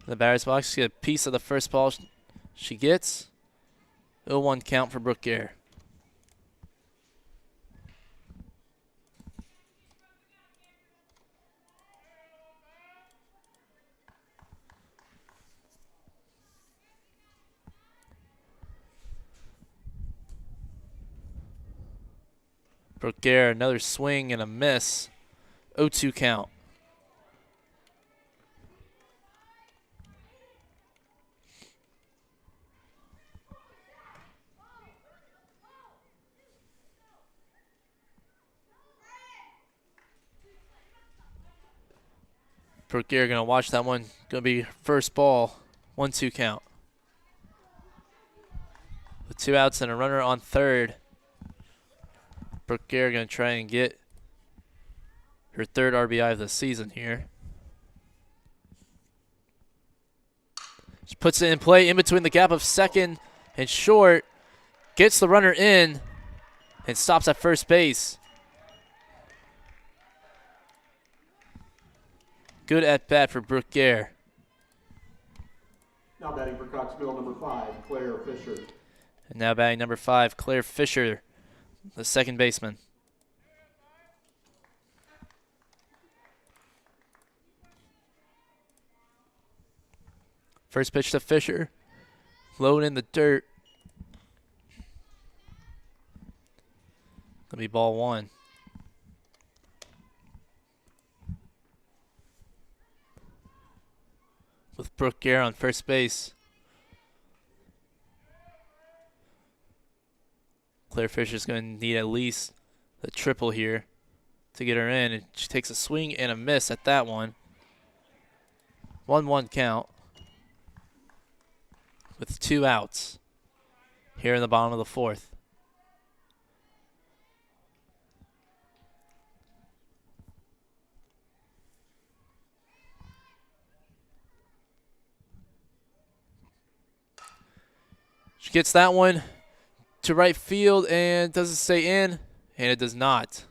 In the batter's box, she get a piece of the first ball she gets. 0-1 count for Brooke Gare. Brooke Gare, another swing and a miss. 0-2 count. Brooke Gare going to watch that one. Going to be first ball. 1-2 count. With 2 outs and a runner on third. Brooke Gare going to try and get her third RBI of the season here. She puts it in play in between the gap of second and short. Gets the runner in and stops at first base. Good at bat for Brooke Gare. Now batting for Cox Mill, number 5, Claire Fisher. And now batting number 5, Claire Fisher, the second baseman. First pitch to Fisher. Low in the dirt. Gonna be ball 1. With Brooke Gare on first base. Claire Fisher's going to need at least the triple here to get her in. And she takes a swing and a miss at that one. 1-1 count. With 2 outs here in the bottom of the 4th. She gets that one to right field and doesn't stay in, and it does not.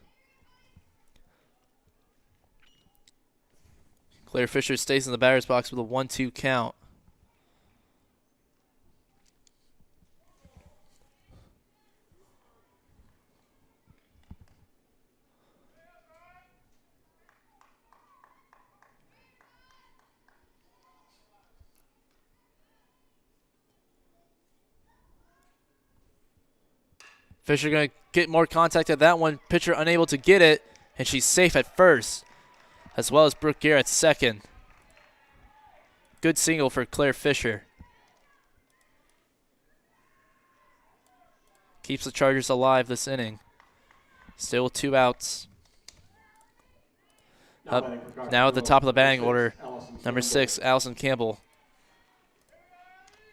Claire Fisher stays in the batter's box with a 1-2 count. Fisher going to get more contact at that one. Pitcher unable to get it, and she's safe at first, as well as Brooke Gare at second. Good single for Claire Fisher. Keeps the Chargers alive this inning. Still 2 outs. Up now at the top of the batting order, number 6, Allison Campbell.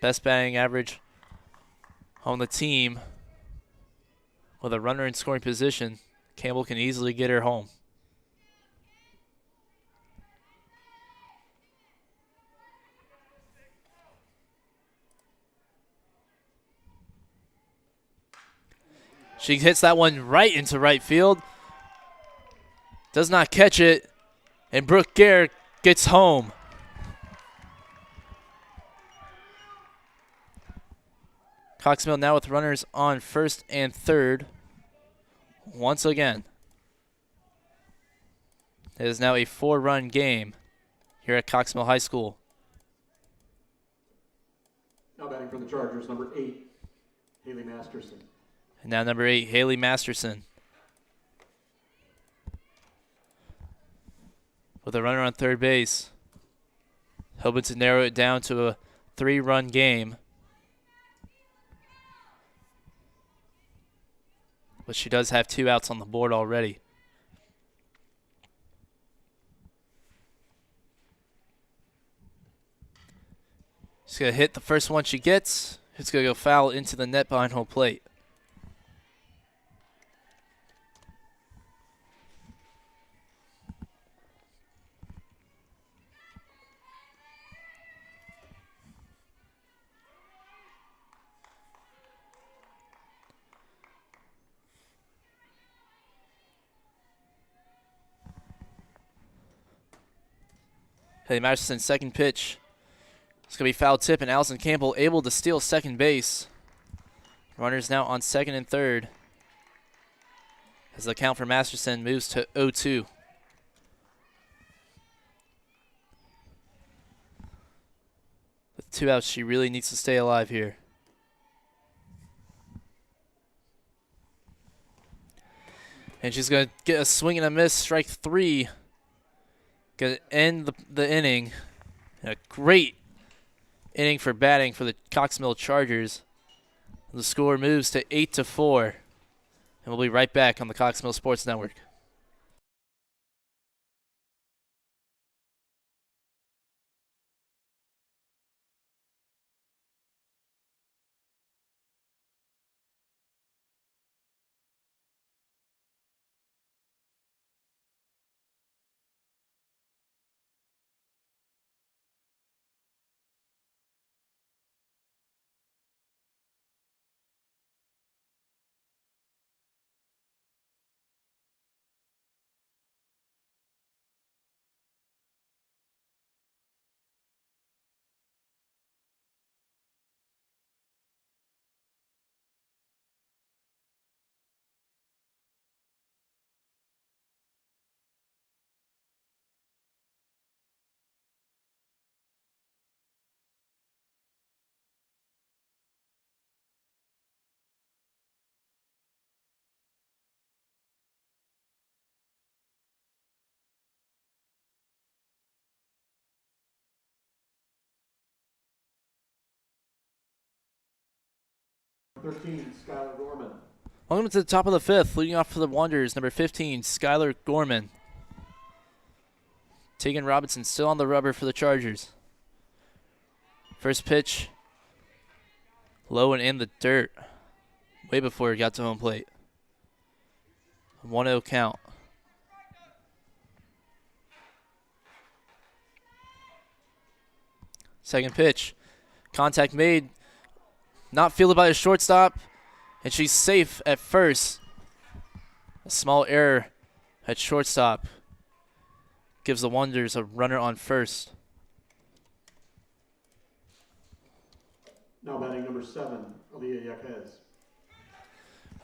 Best batting average on the team. With a runner in scoring position, Campbell can easily get her home. She hits that one right into right field. Does not catch it. And Brooke Garrett gets home. Coxmill now with runners on first and third. Once again. It is now a 4-run game here at Coxmill High School. Now batting for the Chargers, number 8, Haley Masterson. And now number 8, Haley Masterson. With a runner on third base. Hoping to narrow it down to a 3-run game. But she does have 2 outs on the board already. She's going to hit the first one she gets. It's going to go foul into the net behind home plate. Haley Masterson's second pitch. It's going to be foul tip, and Allison Campbell able to steal second base. Runners now on second and third as the count for Masterson moves to 0-2. With 2 outs, she really needs to stay alive here. And she's going to get a swing and a miss, strike 3. Going to end the inning. A great inning for batting for the Coxmill Chargers. The score moves to 8-4. And we'll be right back on the Coxmill Sports Network. Number 13, Skylar Gorman. Welcome to the top of the 5th. Leading off for the Wanderers, number 15, Skylar Gorman. Tegan Robinson still on the rubber for the Chargers. First pitch, low and in the dirt, way before it got to home plate. 1-0 count. Second pitch, contact made, not fielded by a shortstop, and she's safe at first. A small error at shortstop gives the Wanderers a runner on first. Now batting number 7, Aaliyah Yaquez.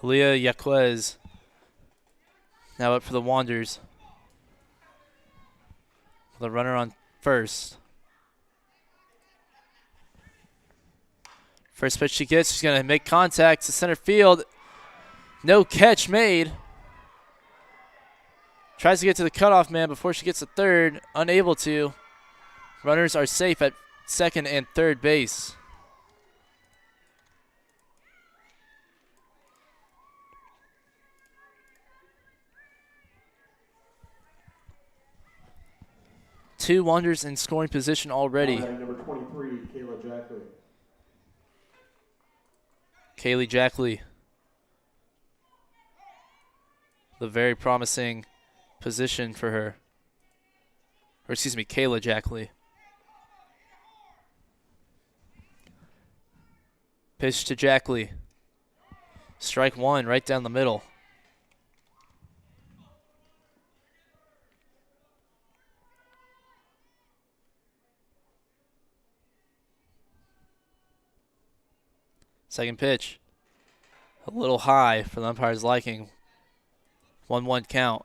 Aaliyah Yaquez now up for the Wanderers. The runner on first. First pitch she gets, she's going to make contact to center field. No catch made. Tries to get to the cutoff man before she gets to third. Unable to. Runners are safe at second and third base. Two Wanderers in scoring position already. Number 23, Kayla Jackley. Kaylee Jackley. The very promising position for her. Or excuse me, Kayla Jackley. Pitch to Jackley. Strike 1 right down the middle. Second pitch. A little high for the umpire's liking. 1-1 count.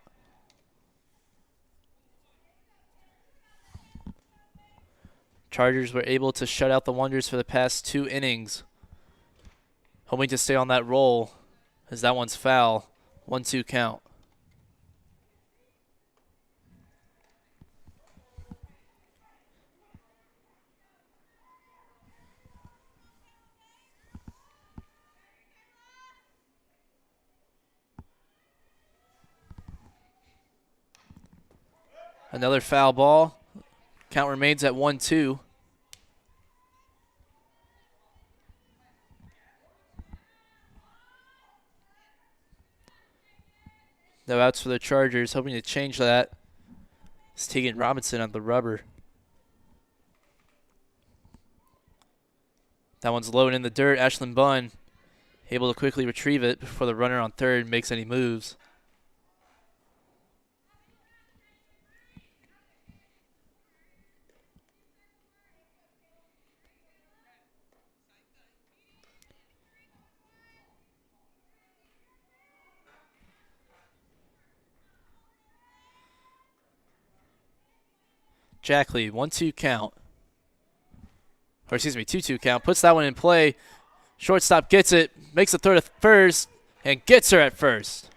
Chargers were able to shut out the Wonders for the past 2 innings. Hoping to stay on that roll as that one's foul. 1-2 count. Another foul ball. Count remains at 1-2. No outs for the Chargers, hoping to change that. It's Tegan Robinson on the rubber. That one's low and in the dirt. Ashlyn Bunn able to quickly retrieve it before the runner on third makes any moves. Jackley, 1-2 count. Or excuse me, 2-2 count. Puts that one in play. Shortstop gets it, makes the throw to first, and gets her at first.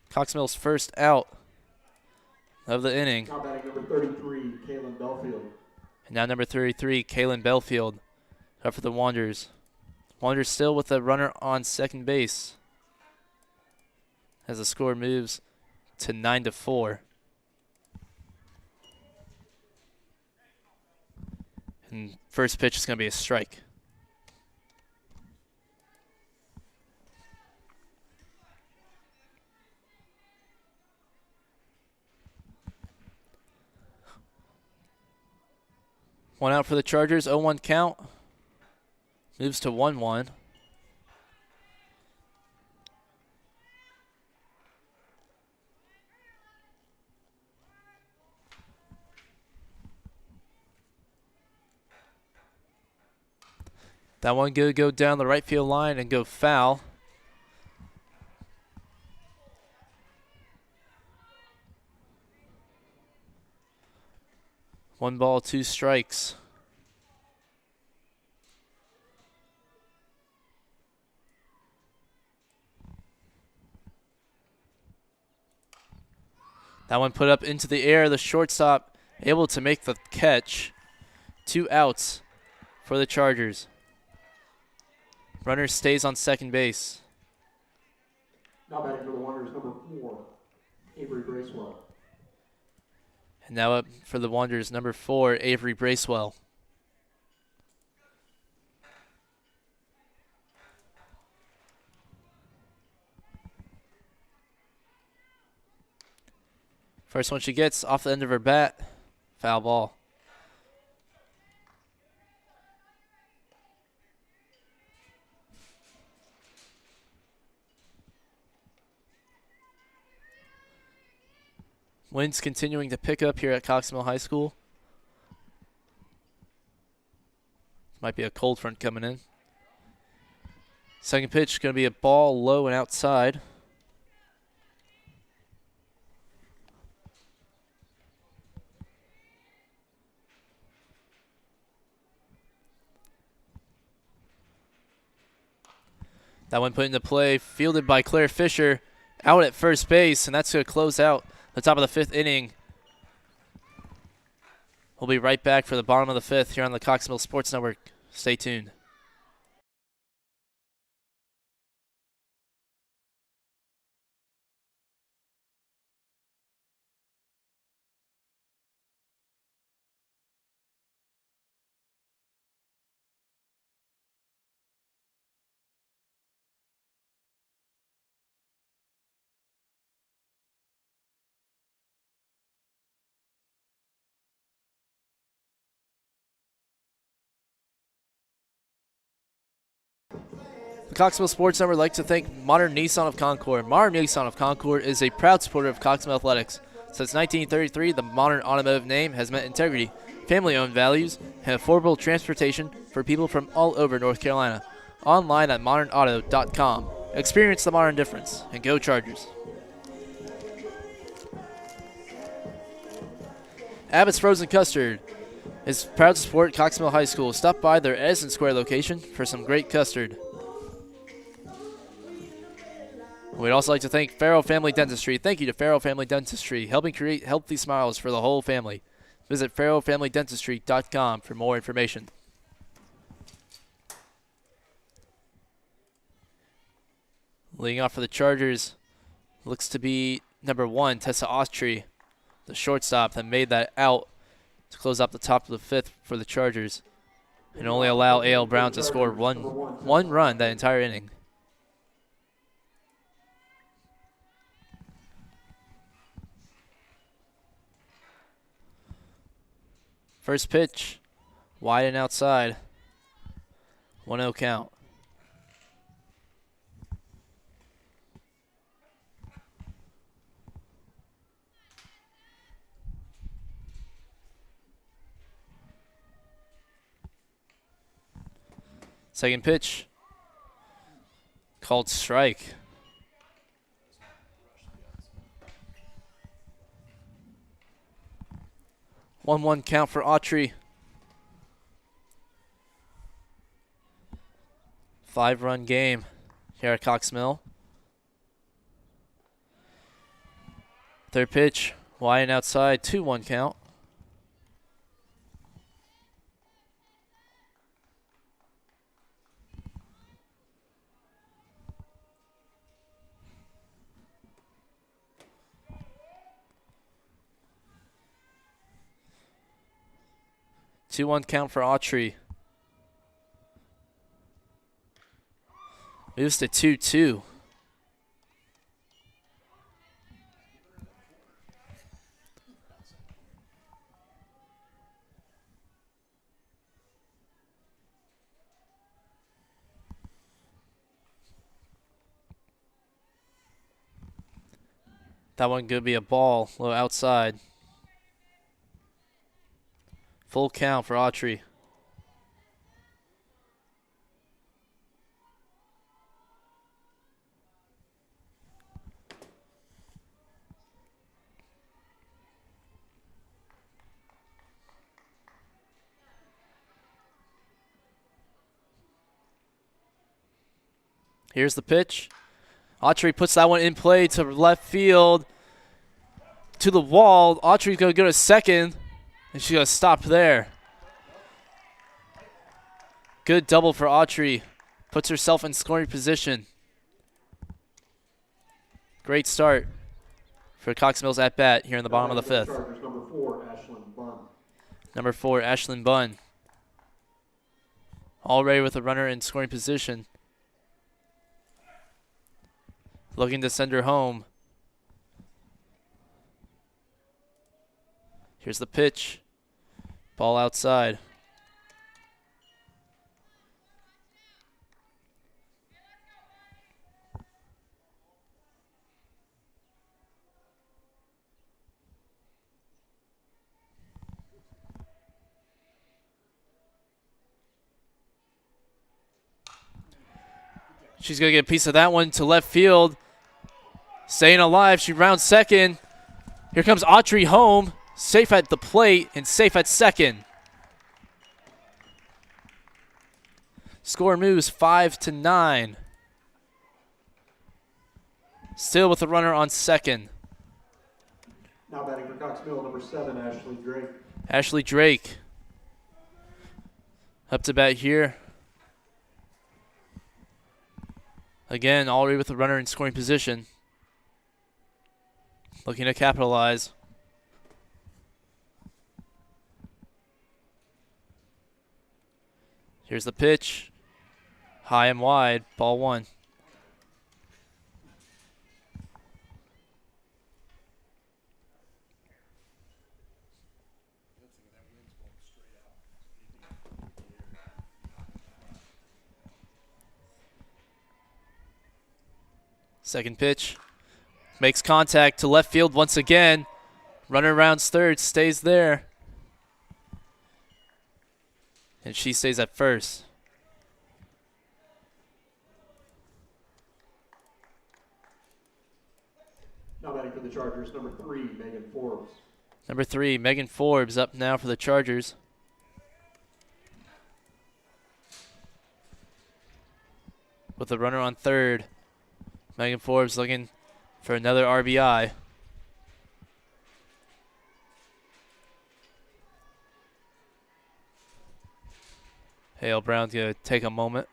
Cox Mills' first out of the inning. Now batting number 33, Kaylin Belfield. And now number 33, Kaylin Belfield, up for the Wanderers. Wanderers still with a runner on second base as the score moves to 9-4. And first pitch is going to be a strike. One out for the Chargers, 0-1 count. Moves to 1-1. That one go down the right field line and go foul. One ball, 2 strikes. That one put up into the air. The shortstop able to make the catch. 2 outs for the Chargers. Runner stays on second base. Now batting for the Wanderers, number 4, Avery Bracewell. And now up for the Wanderers, number 4, Avery Bracewell. First one she gets off the end of her bat. Foul ball. Winds continuing to pick up here at Cox Mill High School. Might be a cold front coming in. Second pitch going to be a ball low and outside. That one put into play, fielded by Claire Fisher, out at first base, and that's going to close out the top of the 5th inning. We'll be right back for the bottom of the 5th here on the Cox Mill Sports Network. Stay tuned. The Cox Mill Sports Network would like to thank Modern Nissan of Concord. Modern Nissan of Concord is a proud supporter of Cox Mill Athletics. Since 1933, the modern automotive name has meant integrity, family-owned values, and affordable transportation for people from all over North Carolina. Online at modernauto.com. Experience the modern difference, and go Chargers. Abbott's Frozen Custard is proud to support Cox Mill High School. Stop by their Edison Square location for some great custard. We'd also like to thank Farrell Family Dentistry. Thank you to Farrell Family Dentistry, helping create healthy smiles for the whole family. Visit farrellfamilydentistry.com for more information. Leading off for the Chargers looks to be number 1, Tessa Austrie, the shortstop that made that out to close up the top of the 5th for the Chargers and only allow A.L. Brown to score one run that entire inning. First pitch, wide and outside. 1-0 count. Second pitch, called strike. One count for Autry. 5-run game here at Cox Mill. Third pitch, wide and outside, 2-1 count. Two-one count for Autry. Moves to 2-2. That one could be a ball, a little outside. Full count for Autry. Here's the pitch. Autry puts that one in play to left field. To the wall. Autry's going to go to second. And she's going to stop there. Good double for Autry. Puts herself in scoring position. Great start for Cox Mill's at bat here in the bottom of the 5th. Number 4, Ashlyn Bunn. Number 4, Ashlyn Bunn. Already with a runner in scoring position. Looking to send her home. Here's the pitch. Ball outside. She's going to get a piece of that one to left field. Staying alive. She rounds second. Here comes Autry home. Safe at the plate and safe at second. Score moves 5-9. Still with the runner on second. Now batting for Cox Mill, number 7, Ashley Drake. Ashley Drake. Up to bat here. Again, already with the runner in scoring position. Looking to capitalize. Here's the pitch. High and wide. Ball 1. Second pitch. Makes contact to left field once again. Runner rounds third, stays there. And she stays at first. Now batting for the Chargers, number 3, Megan Forbes. Number 3, Megan Forbes up now for the Chargers. With the runner on third. Megan Forbes looking for another RBI. Hale Brown's going to take a moment.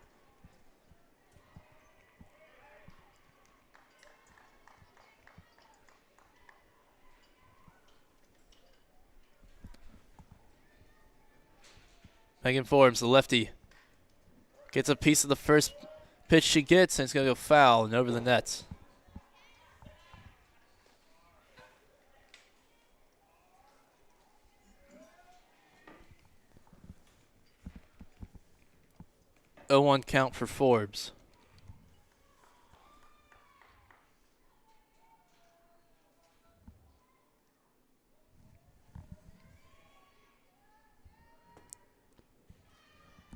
Megan Forbes, the lefty, gets a piece of the first pitch she gets, and it's going to go foul and over the nets. Oh, 0-1 count for Forbes.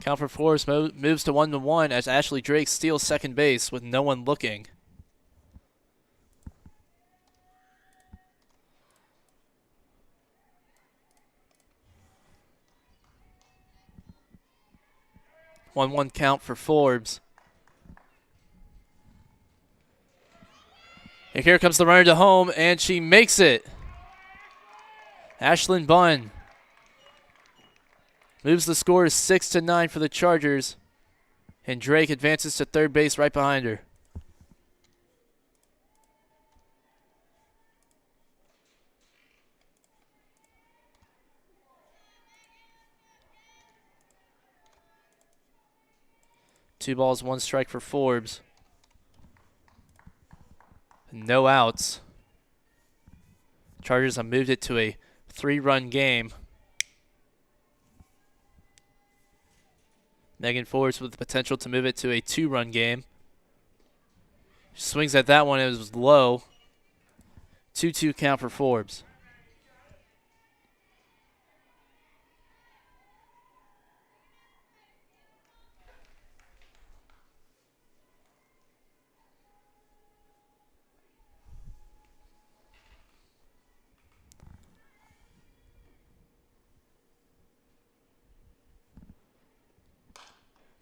Count for Forbes moves to 1-1 as Ashley Drake steals second base with no one looking. One count for Forbes. And here comes the runner to home, and she makes it. Ashlyn Bunn moves the score to 6-9 for the Chargers, and Drake advances to third base right behind her. Two balls, one strike for Forbes. No outs. Chargers have moved it to a 3-run game. Megan Forbes with the potential to move it to a 2-run game. She swings at that one. It was low. 2-2 count for Forbes.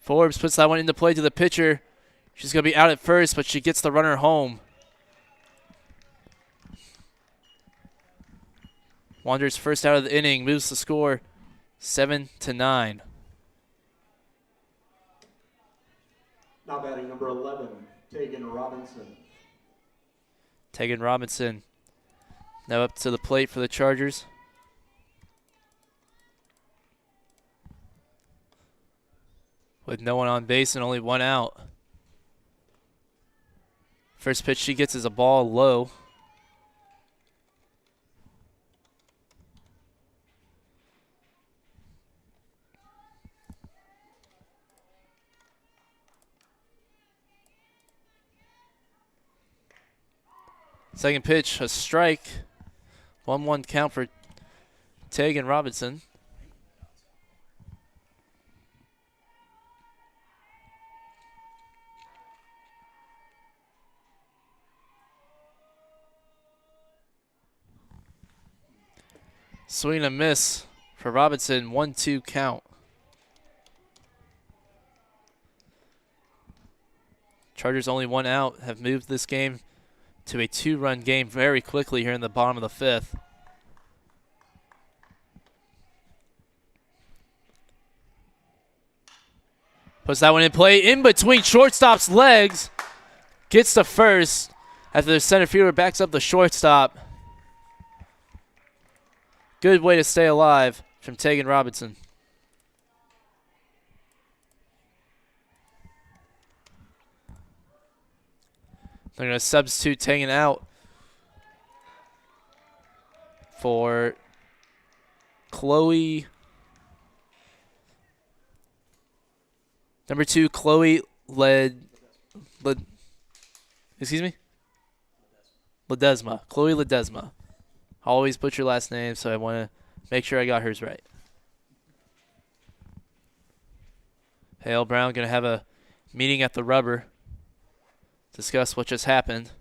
Forbes puts that one into play to the pitcher. She's going to be out at first, but she gets the runner home. Wanderers first out of the inning, moves the score 7-9. Now batting number 11, Tegan Robinson. Tegan Robinson now up to the plate for the Chargers. With no one on base and only one out. First pitch she gets is a ball low. Second pitch, a strike. 1-1 count for Tegan Robinson. Swing and a miss for Robinson, 1-2 count. Chargers only one out, have moved this game to a 2-run game very quickly here in the bottom of the fifth. Puts that one in play in between shortstop's legs. Gets to first after the center fielder backs up the shortstop. Good way to stay alive from Tegan Robinson. They're going to substitute Tegan out for Chloe. Number 2, Chloe excuse me? Ledesma. Chloe Ledesma. always butcher last name, so I want to make sure I got hers right. Hale Brown going to have a meeting at the rubber. Discuss what just happened.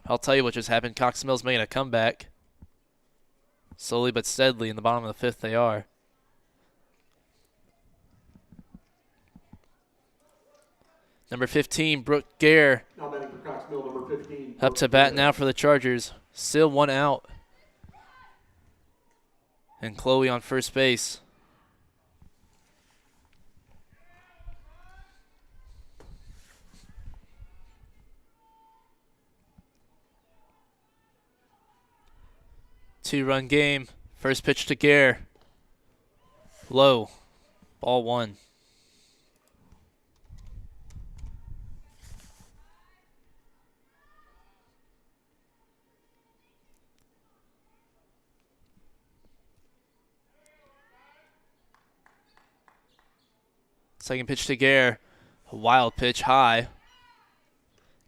I'll tell you what just happened. Cox Mills making a comeback. Slowly but steadily in the bottom of the fifth they are. Number 15, Brooke Gare. Now batting for Cox Mill, number 15. Up to bat now for the Chargers. Still 1 out. And Chloe on first base. Two-run game. First pitch to Gare. Low. Ball 1. Second pitch to Gare. A wild pitch high.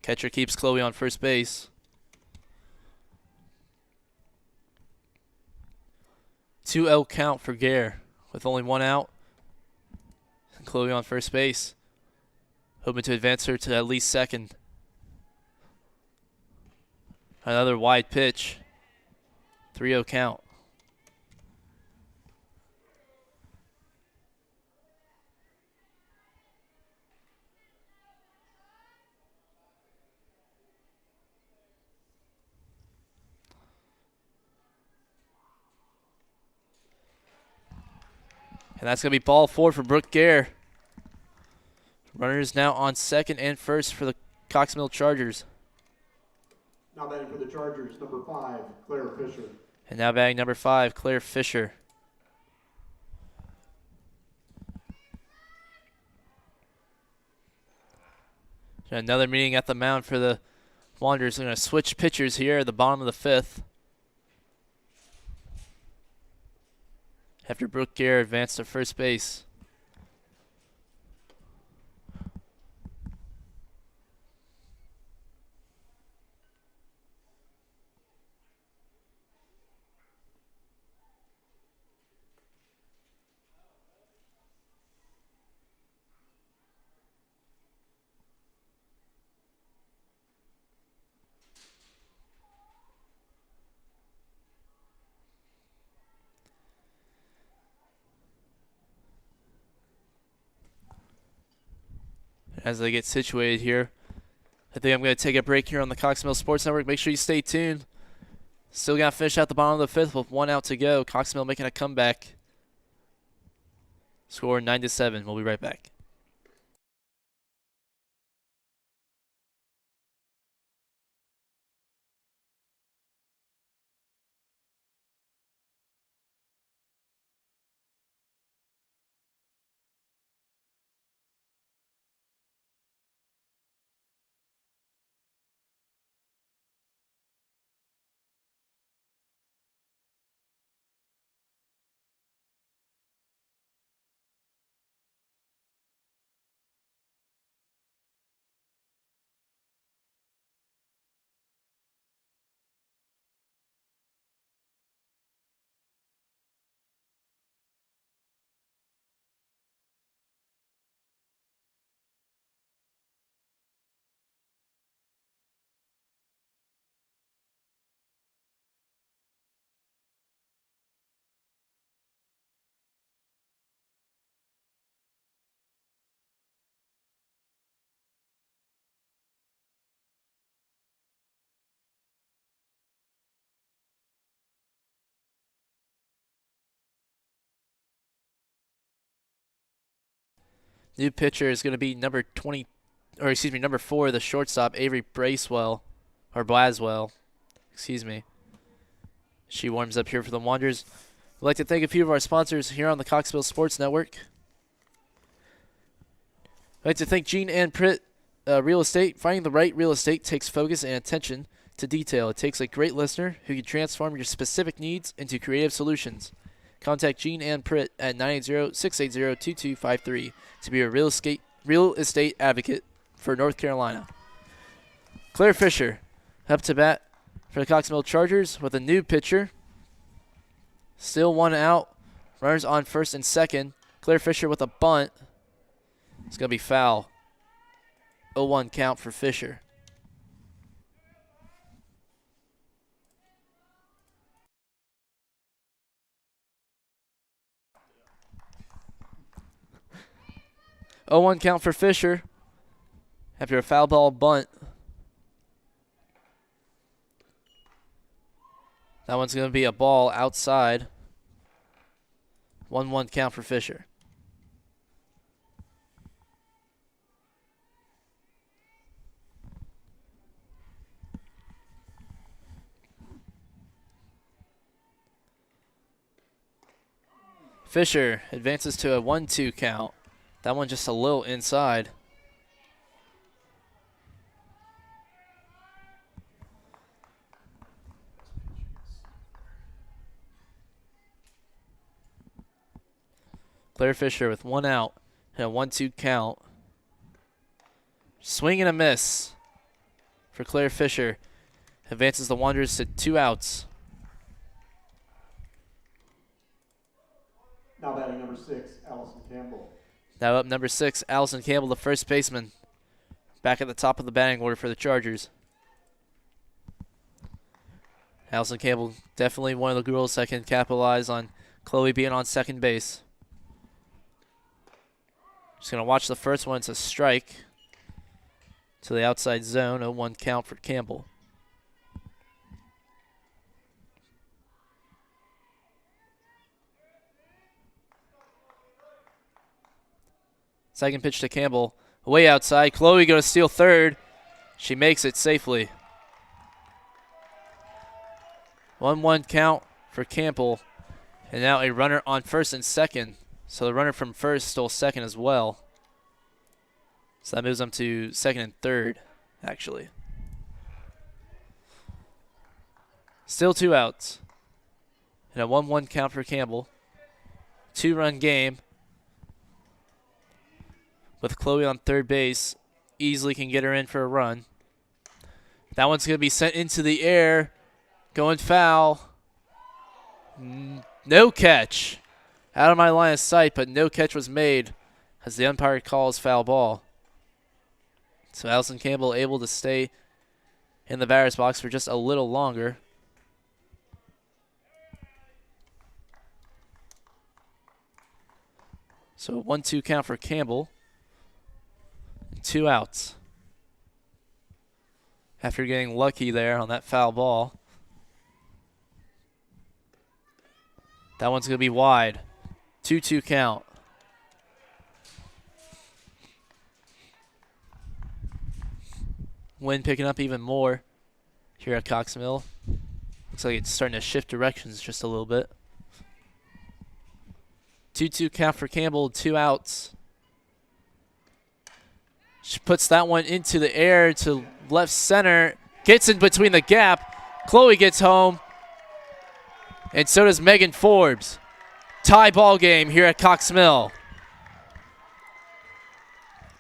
Catcher keeps Chloe on first base. 2-0 count for Gare with only 1 out. And Chloe on first base. Hoping to advance her to at least second. Another wide pitch. 3-0 count. And that's going to be ball 4 for Brooke Gare. Runners now on second and first for the Cox Mill Chargers. Now batting for the Chargers, number 5, Claire Fisher. And now batting number 5, Claire Fisher. Another meeting at the mound for the Wanderers. They're going to switch pitchers here at the bottom of the fifth. After Brooke Gare advanced to first base. As they get situated here, I think I'm going to take a break here on the Cox Mill Sports Network. Make sure you stay tuned. Still got to finish out the bottom of the fifth with 1 out to go. Cox Mill making a comeback. Score 9-7. We'll be right back. New pitcher is going to be number 4, the shortstop, Avery Bracewell, or Blaswell, excuse me. She warms up here for the Wanderers. We'd like to thank a few of our sponsors here on the Cox Mill Sports Network. I'd like to thank Gene and Pritt Real Estate. Finding the right real estate takes focus and attention to detail. It takes a great listener who can transform your specific needs into creative solutions. Contact Gene and Pritt at 980-680-2253 to be a real estate advocate for North Carolina. Claire Fisher up to bat for the Cox Mill Chargers with a new pitcher, Still 1 out. Runners on first and second. Claire Fisher with a bunt. It's going to be foul. 0-1 count for Fisher. Oh, 1 count for Fisher after a foul ball bunt. That one's going to be a ball outside. 1-1 count for Fisher. Fisher advances to a 1-2 count. That one just a little inside. Claire Fisher with 1 out and a 1-2 count. Swing and a miss for Claire Fisher. Advances the Wanderers to 2 outs. Now batting number 6, Allison Campbell. Now up number 6, Allison Campbell, the first baseman. Back at the top of the batting order for the Chargers. Allison Campbell, definitely one of the girls that can capitalize on Chloe being on second base. Just going to watch the first one. It's a strike to the outside zone. 0-1 count for Campbell. Second pitch to Campbell. Way outside. Chloe going to steal third. She makes it safely. 1-1 count for Campbell. And now a runner on first and second. So the runner from first stole second as well. So that moves them to second and third, actually. Still 2 outs. And a 1-1 count for Campbell. 2-run game. With Chloe on third base, easily can get her in for a run. That one's going to be sent into the air. Going foul. No catch. Out of my line of sight, but no catch was made as the umpire calls foul ball. So Allison Campbell able to stay in the batter's box for just a little longer. So a 1-2 count for Campbell. 2 outs. After getting lucky there on that foul ball. That one's going to be wide. 2-2 count. Wind picking up even more here at Cox Mill. Looks like it's starting to shift directions just a little bit. 2-2 count for Campbell, 2 outs. She puts that one into the air to left center. Gets in between the gap. Chloe gets home. And so does Megan Forbes. Tie ball game here at Cox Mill.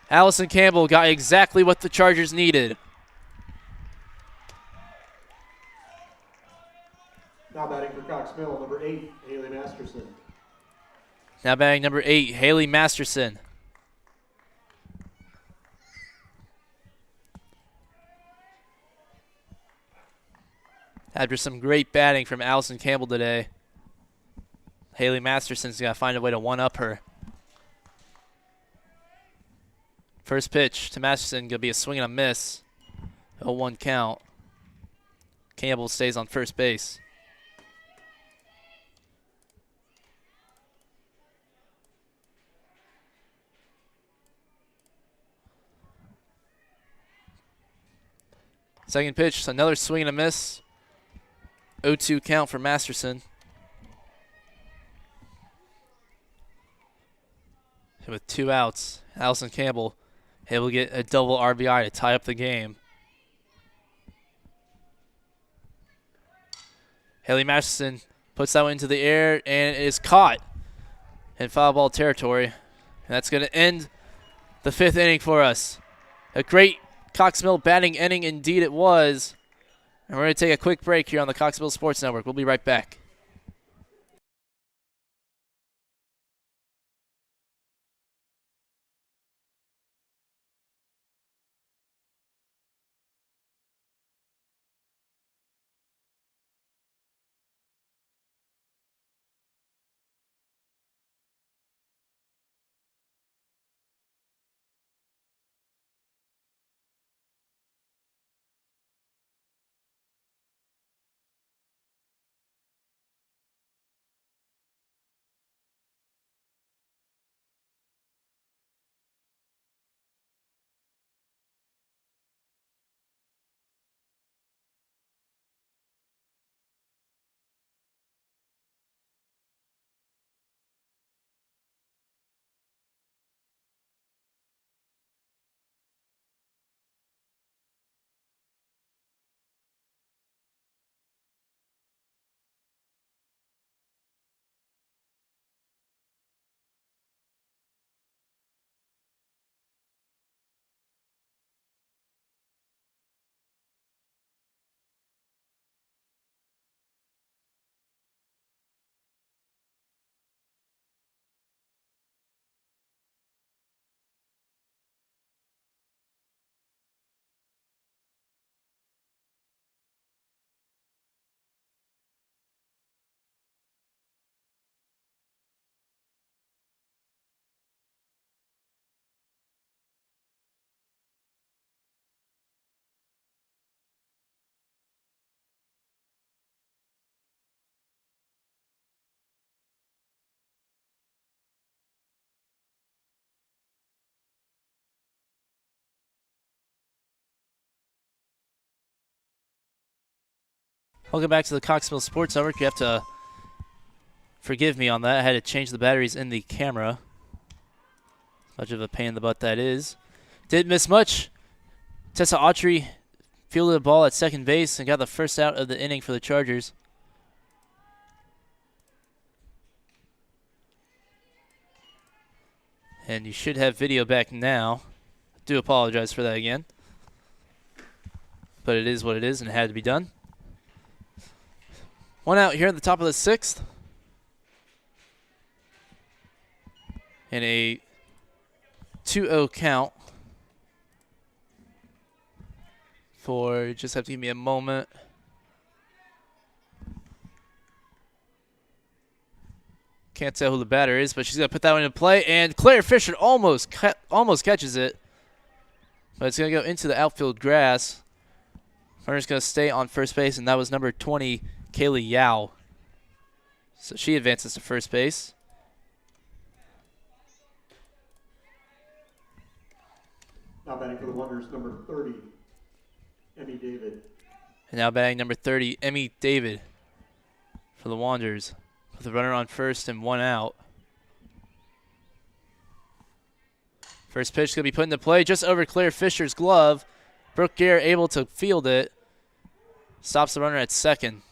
Allison Campbell got exactly what the Chargers needed. Now batting for Cox Mill, number 8, Haley Masterson. Now batting number 8, Haley Masterson. After some great batting from Allison Campbell today, Haley Masterson's got to find a way to one-up her. First pitch to Masterson, going to be a swing and a miss. 0-1 count. Campbell stays on first base. Second pitch, another swing and a miss. 0-2 count for Masterson. With 2 outs, Allison Campbell able to get a double RBI to tie up the game. Haley Masterson puts that one into the air and it is caught in foul ball territory. And that's going to end the 5th inning for us. A great Cox Mill batting inning indeed it was. And we're going to take a quick break here on the Cox Mill Sports Network. We'll be right back. Welcome back to the Cox Mill Sports Network. You have to forgive me on that. I had to change the batteries in the camera. Much of a pain in the butt that is. Didn't miss much. Tessa Autry fielded the ball at second base and got the first out of the inning for the Chargers. And you should have video back now. I do apologize for that again. But it is what it is and it had to be done. One out here at the top of the sixth. And a 2-0 count. Just have to give me a moment. Can't tell who the batter is, but she's going to put that one into play. And Claire Fisher almost catches it. But it's going to go into the outfield grass. Runner's going to stay on first base, and that was number 20, Kaylee Yao. So she advances to first base. Now batting for the Wonders, number 30, Emmy David. And now batting number 30, Emmy David for the Wanderers. With a runner on first and one out. First pitch going to be put into play just over Claire Fisher's glove. Brooke Gare able to field it. Stops the runner at second.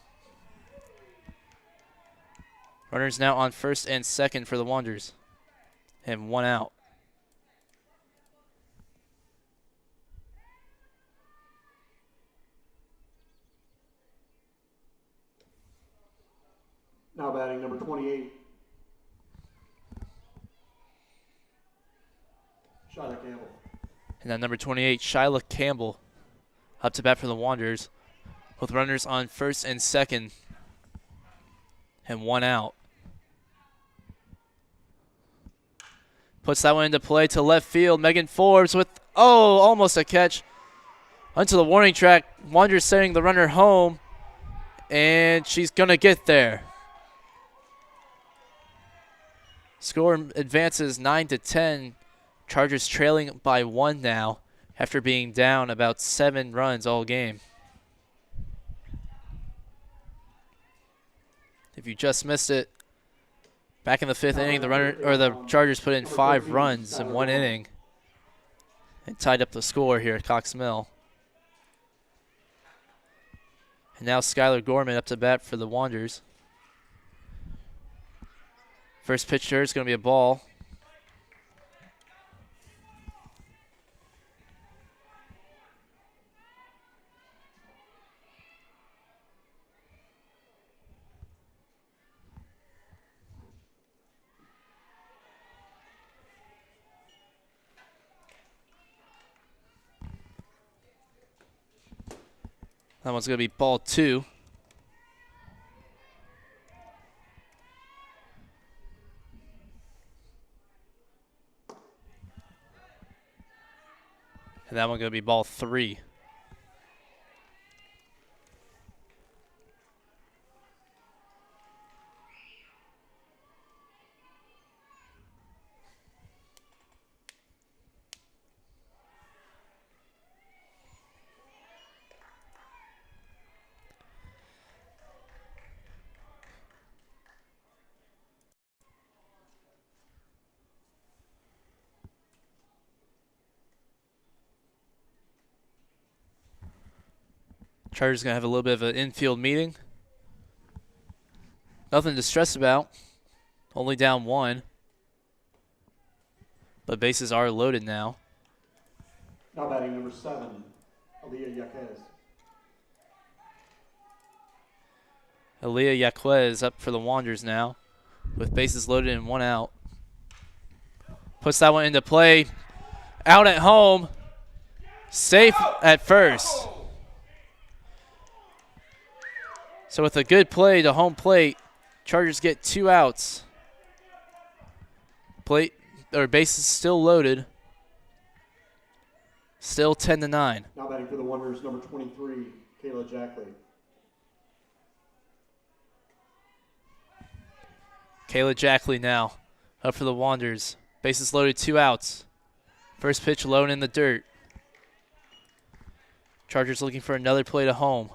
Runners now on first and second for the Wanderers. And one out. Now batting number 28, Shyla Campbell. And now number 28, Shyla Campbell, up to bat for the Wanderers, with runners on first and second, and one out. Puts that one into play to left field. Megan Forbes with, almost a catch. Onto the warning track. Wanderers sending the runner home, and she's going to get there. Score advances 9-10. Chargers trailing by one now after being down about 7 runs all game. If you just missed it, back in the 5th inning, the Chargers put in 5 runs in 1 inning and tied up the score here at Cox Mill. And now Skylar Gorman up to bat for the Wanderers. First pitch to her is going to be a ball. That one's going to be ball 2. And that one going to be ball 3. Chargers going to have a little bit of an infield meeting. Nothing to stress about. Only down 1. But bases are loaded now. Now batting number 7, Aaliyah Yaquez. Aaliyah Yaquez up for the Wanderers now with bases loaded and 1 out. Puts that one into play. Out at home. Safe at first. So with a good play to home plate, Chargers get 2 outs. Bases still loaded. Still 10-9. Now batting for the Wanderers, number 23, Kayla Jackley. Kayla Jackley now up for the Wanderers. Bases loaded, 2 outs. First pitch low in the dirt. Chargers looking for another play to home.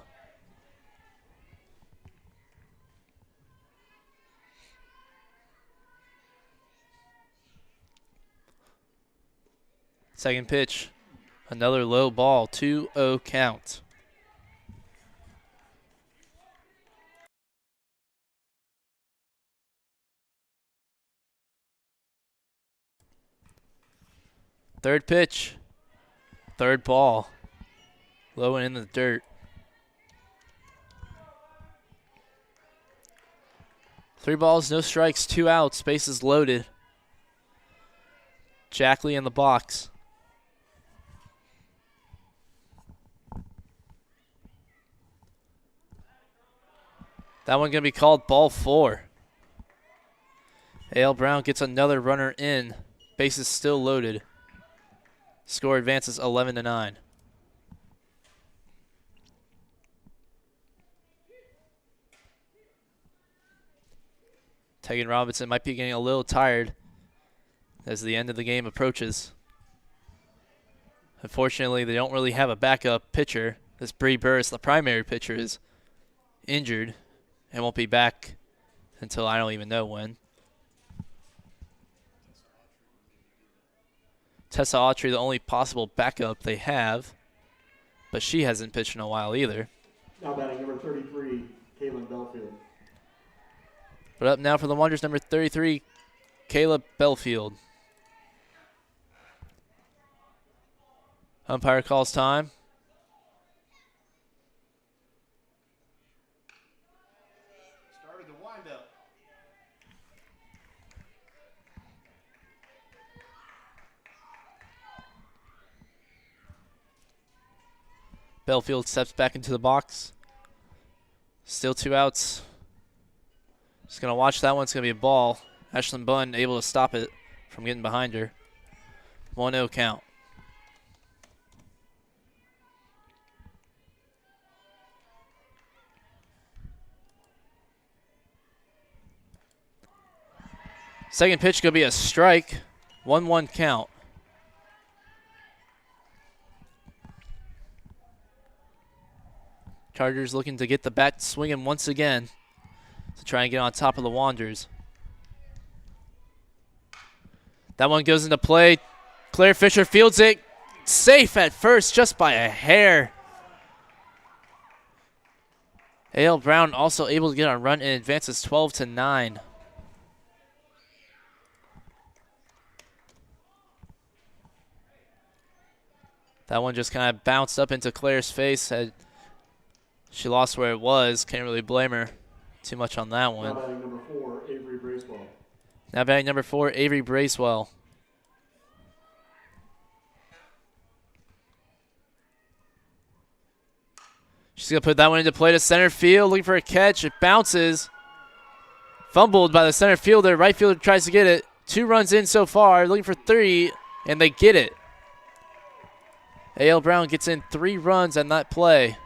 Second pitch. Another low ball. 2-0 count. Third pitch. Third ball. Low and in the dirt. 3 balls, no strikes, 2 outs. Bases loaded. Jackley in the box. That one going to be called ball 4. A.L. Brown gets another runner in. Bases still loaded. Score advances 11-9. Tegan Robinson might be getting a little tired as the end of the game approaches. Unfortunately, they don't really have a backup pitcher. This Bree Burris, the primary pitcher, is injured and won't be back until I don't even know when. Tessa Autry, the only possible backup they have, but she hasn't pitched in a while either. Now batting number 33, Kaylin Belfield. But up now for the Wanderers, number 33, Caleb Belfield. Umpire calls time. Started the windup. Belfield steps back into the box. Still 2 outs. Just going to watch that one. It's going to be a ball. Ashlyn Bunn able to stop it from getting behind her. 1-0 count. Second pitch going to be a strike. 1-1 count. Chargers looking to get the bat swinging once again to try and get on top of the Wanderers. That one goes into play. Claire Fisher fields it. Safe at first just by a hair. A.L. Brown also able to get a run and advances 12-9. That one just kind of bounced up into Claire's face. She lost where it was. Can't really blame her too much on that one. Now batting number 4, Avery Bracewell. Now batting number 4, Avery Bracewell. She's going to put that one into play to center field, looking for a catch. It bounces. Fumbled by the center fielder. Right fielder tries to get it. 2 runs in so far, looking for 3, and they get it. A.L. Brown gets in 3 runs on that play.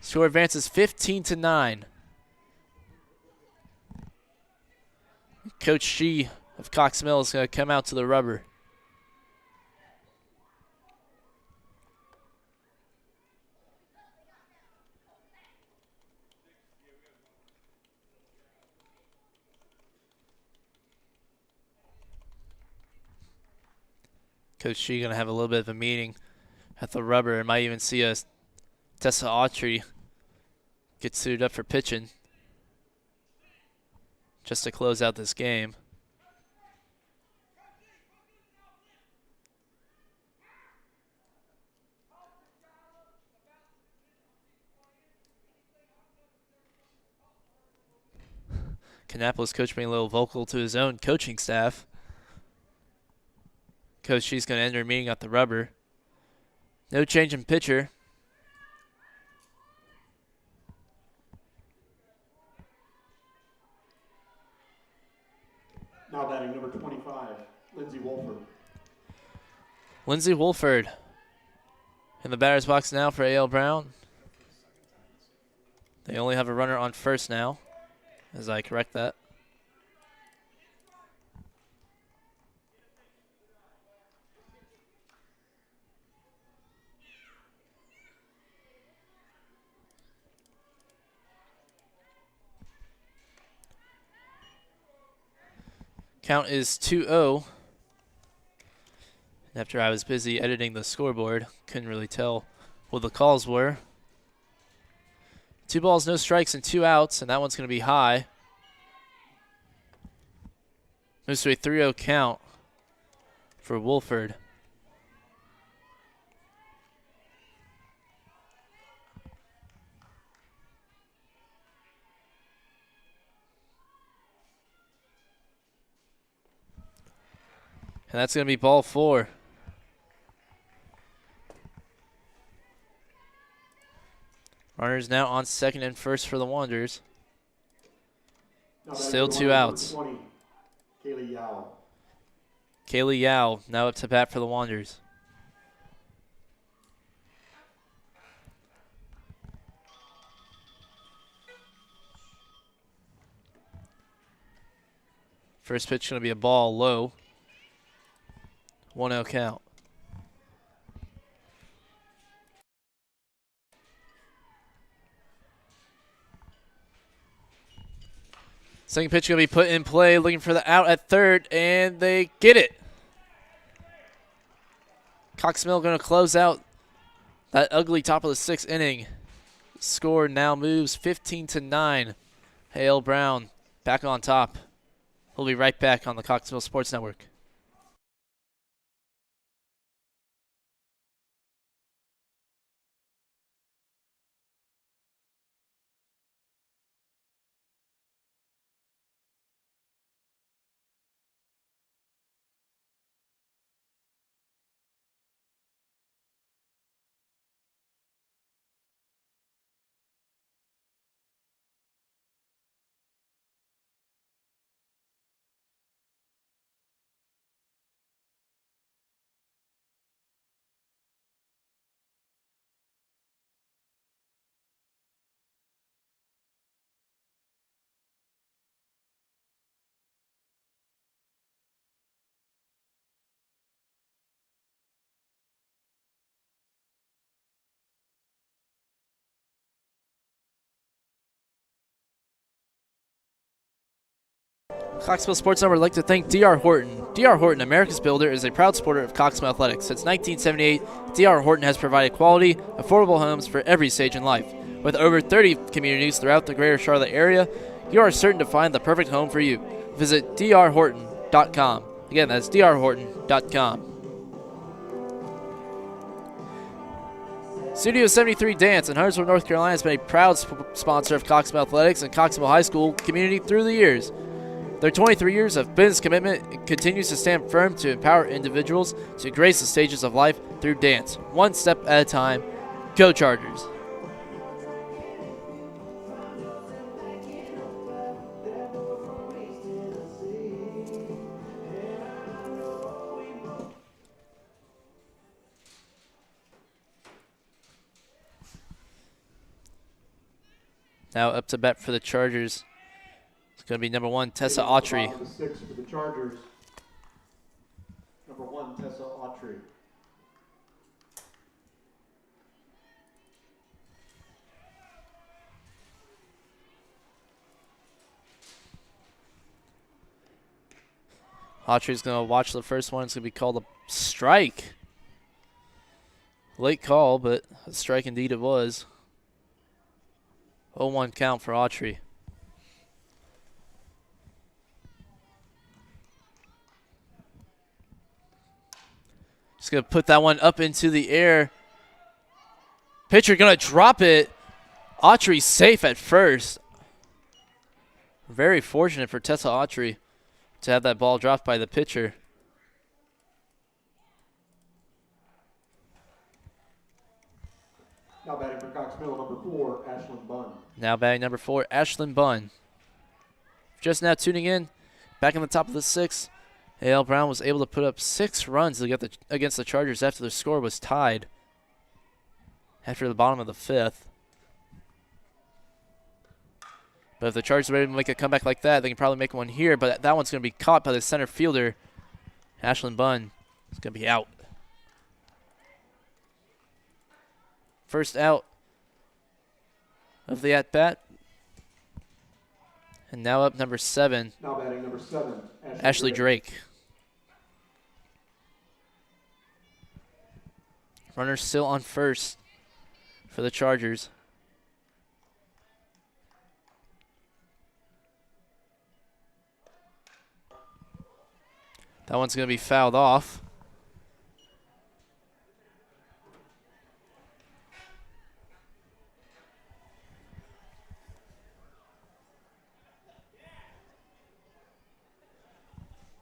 Score advances 15-9. Coach Shee of Cox Mill is going to come out to the rubber. Coach Shee going to have a little bit of a meeting at the rubber and might even see us Tessa Autry get suited up for pitching just to close out this game. Kannapolis coach being a little vocal to his own coaching staff. Coach Shee's going to enter a meeting at the rubber. No change in pitcher. Now batting number 25, Lindsay Wolford. Lindsay Wolford in the batter's box now for A.L. Brown. They only have a runner on first now, as I correct that. Count is 2-0 After I was busy editing the scoreboard, couldn't really tell what the calls were. 2 balls, no strikes, and 2 outs, and that one's going to be high. Moves to a 3-0 count for Wolford. And that's going to be ball 4. Runners now on second and first for the Wanderers. Still 2 outs. 20, Kaylee Yao. Kaylee Yao now up to bat for the Wanderers. First pitch going to be a ball low. 1-0 count. Second pitch going to be put in play, looking for the out at third, and they get it. Cox Mill going to close out that ugly top of the 6th inning. Score now moves 15-9. Hale Brown back on top. We'll be right back on the Cox Mill Sports Network. Coxville Sports Network would like to thank D.R. Horton. D.R. Horton, America's Builder, is a proud supporter of Coxville Athletics. Since 1978, D.R. Horton has provided quality, affordable homes for every stage in life. With over 30 communities throughout the greater Charlotte area, you are certain to find the perfect home for you. Visit drhorton.com. Again, that's drhorton.com. Studio 73 Dance in Huntersville, North Carolina has been a proud sponsor of Coxville Athletics and Coxville High School community through the years. Their 23 years of business commitment continues to stand firm to empower individuals to grace the stages of life through dance, one step at a time. Go Chargers! Now up to bat for the Chargers. It's going to be number 1, Tessa Autry. Top of the 6 for the Chargers. Number 1, Tessa Autry. Autry's going to watch the first one. It's going to be called a strike. Late call, but a strike indeed it was. 0-1 count for Autry. Just going to put that one up into the air. Pitcher going to drop it. Autry safe at first. Very fortunate for Tessa Autry to have that ball dropped by the pitcher. Now batting for Cox Mill, number 4, Ashlyn Bunn. Now batting number 4, Ashlyn Bunn. Just now tuning in, back in the top of the 6th, A.L. Brown was able to put up 6 runs against the Chargers after the score was tied after the bottom of the 5th. But if the Chargers are able to make a comeback like that, they can probably make one here, but that one's going to be caught by the center fielder. Ashlyn Bunn is going to be out. First out of the at-bat. And now up number 7. Now batting number 7, Ashley Drake. Runner still on first for the Chargers. That one's going to be fouled off.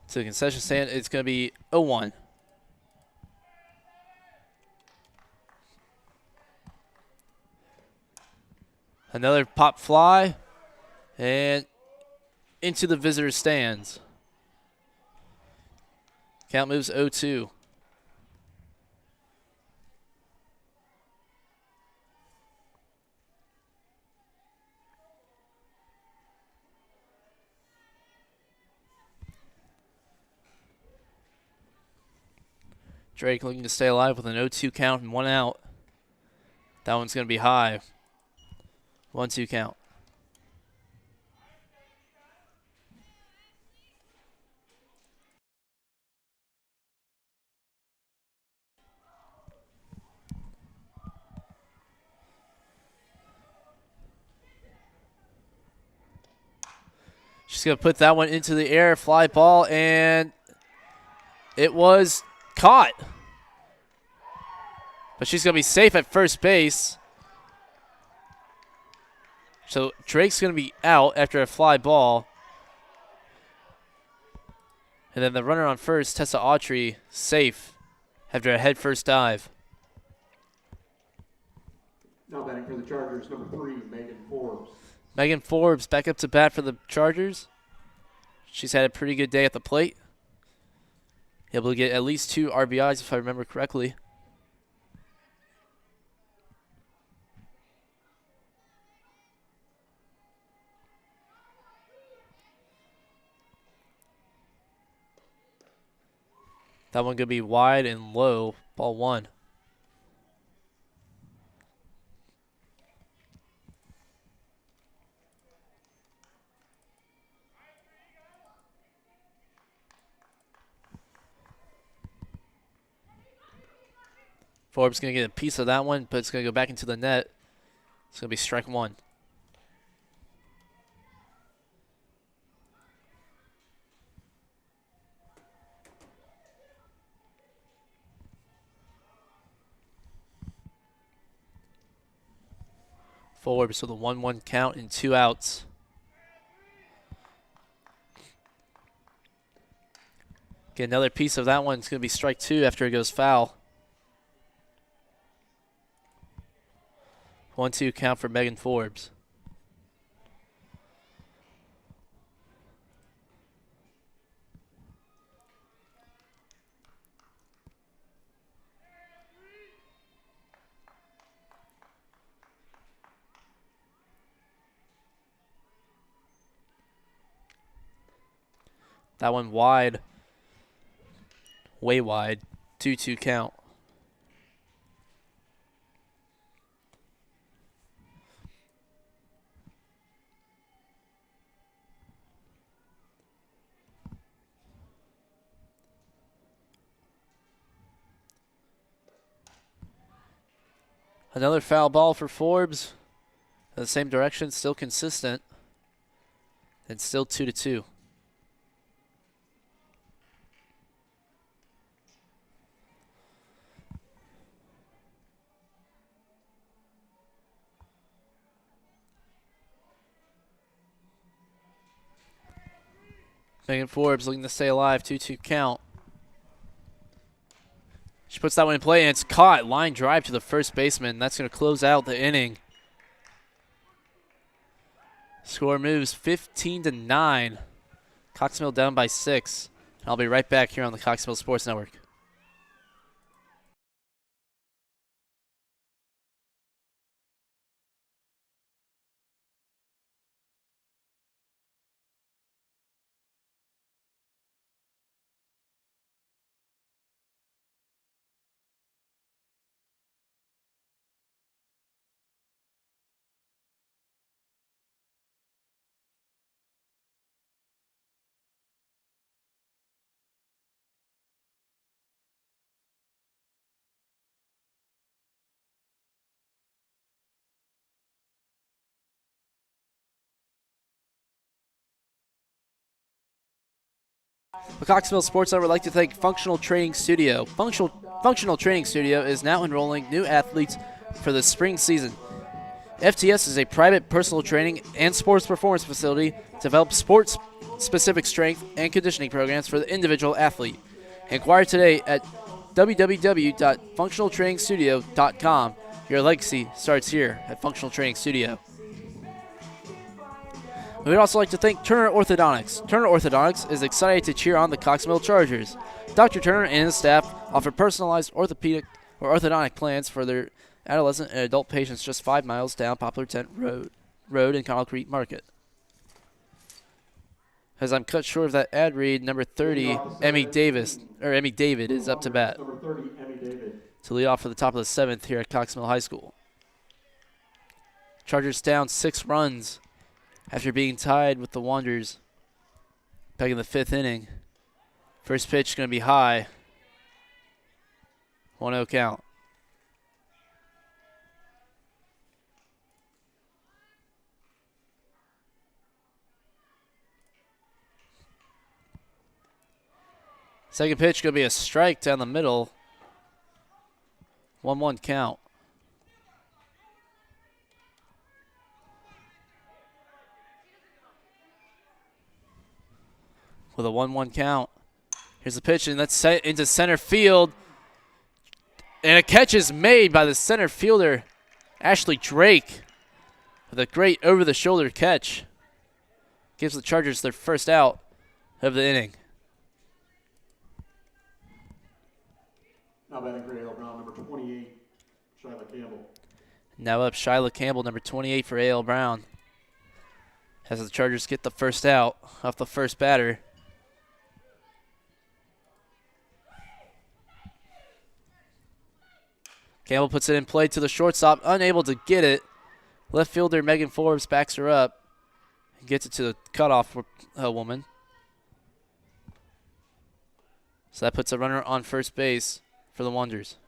To the concession stand, it's going to be 0-1. Another pop fly, and into the visitor stands. Count moves 0-2. Drake looking to stay alive with an 0-2 count and 1 out. That one's going to be high. 1-2 count. She's going to put that one into the air, fly ball, and it was caught. But she's going to be safe at first base. So Drake's going to be out after a fly ball. And then the runner on first, Tessa Autry, safe after a head first dive. Now batting for the Chargers, number 3, Megan Forbes. Megan Forbes back up to bat for the Chargers. She's had a pretty good day at the plate. Able to get at least 2 RBIs if I remember correctly. That one going to be wide and low. Ball 1. Forbes going to get a piece of that one, but it's going to go back into the net. It's going to be strike 1. Forbes with a 1-1 count and 2 outs. Get another piece of that one. It's going to be strike 2 after it goes foul. 1-2 count for Megan Forbes. That one wide. Way wide. 2-2 count. Another foul ball for Forbes. In the same direction, still consistent. And still 2-2. Megan Forbes looking to stay alive. 2-2 count. She puts that one in play, and it's caught. Line drive to the first baseman. That's going to close out the inning. Score moves 15-9. Coxmill down by 6. I'll be right back here on the Coxmill Sports Network. The Coxville Sports Center would like to thank Functional Training Studio. Functional Training Studio is now enrolling new athletes for the spring season. FTS is a private personal training and sports performance facility to develop sports-specific strength and conditioning programs for the individual athlete. Inquire today at www.functionaltrainingstudio.com. Your legacy starts here at Functional Training Studio. We would also like to thank Turner Orthodontics. Turner Orthodontics is excited to cheer on the Coxville Chargers. Dr. Turner and his staff offer personalized orthopedic or orthodontic plans for their adolescent and adult patients just 5 miles down Poplar Tent Road in Connell Creek Market. As I'm cut short of that ad read, number 30, Emmy David is up to bat Number 30, Emmy David. to lead off for the top of the 7th here at Coxville High School. Chargers down 6 runs after being tied with the Wanderers back in the 5th inning. First pitch going to be high. 1-0 count. Second pitch going to be a strike down the middle. 1-1 count. With a 1-1 count. Here's the pitch, and that's set into center field. And a catch is made by the center fielder, Ashley Drake, with a great over-the-shoulder catch. Gives the Chargers their first out of the inning. Now batting for A.L. Brown, number 28, Shyla Campbell. Now up Shyla Campbell, number 28 for A.L. Brown. As the Chargers get the first out off the first batter. Campbell puts it in play to the shortstop, unable to get it. Left fielder Megan Forbes backs her up and gets it to the cutoff woman. So that puts a runner on first base for the Wanderers.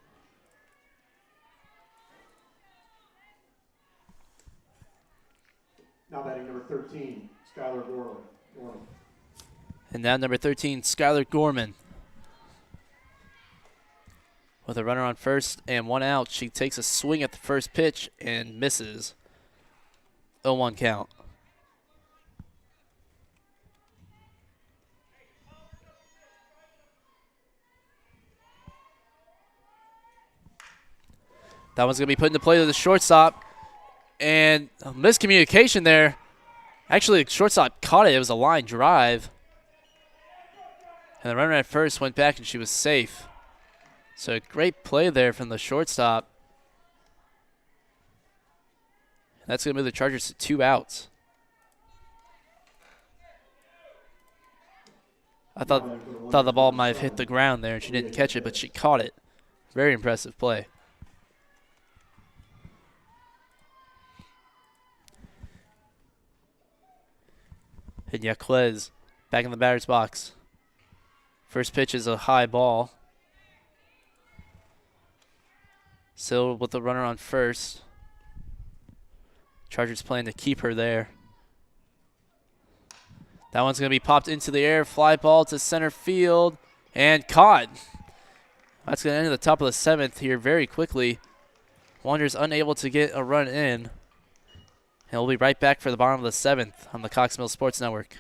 Now batting number 13, Skylar Gorman. And now number 13, Skylar Gorman. With a runner on first and 1 out, she takes a swing at the first pitch and misses. 0-1 count. That one's going to be put into play to the shortstop. And a miscommunication there. Actually, the shortstop caught it. It was a line drive. And the runner at first went back and she was safe. So great play there from the shortstop. That's going to move the Chargers to 2 outs. I thought the ball might have hit the ground there and she didn't catch it, but she caught it. Very impressive play. And Yaquez back in the batter's box. First pitch is a high ball. Still with the runner on first. Chargers plan to keep her there. That one's going to be popped into the air. Fly ball to center field. And caught. That's going to end at the top of the 7th here very quickly. Wanderers unable to get a run in. And we'll be right back for the bottom of the 7th on the Coxville Sports Network.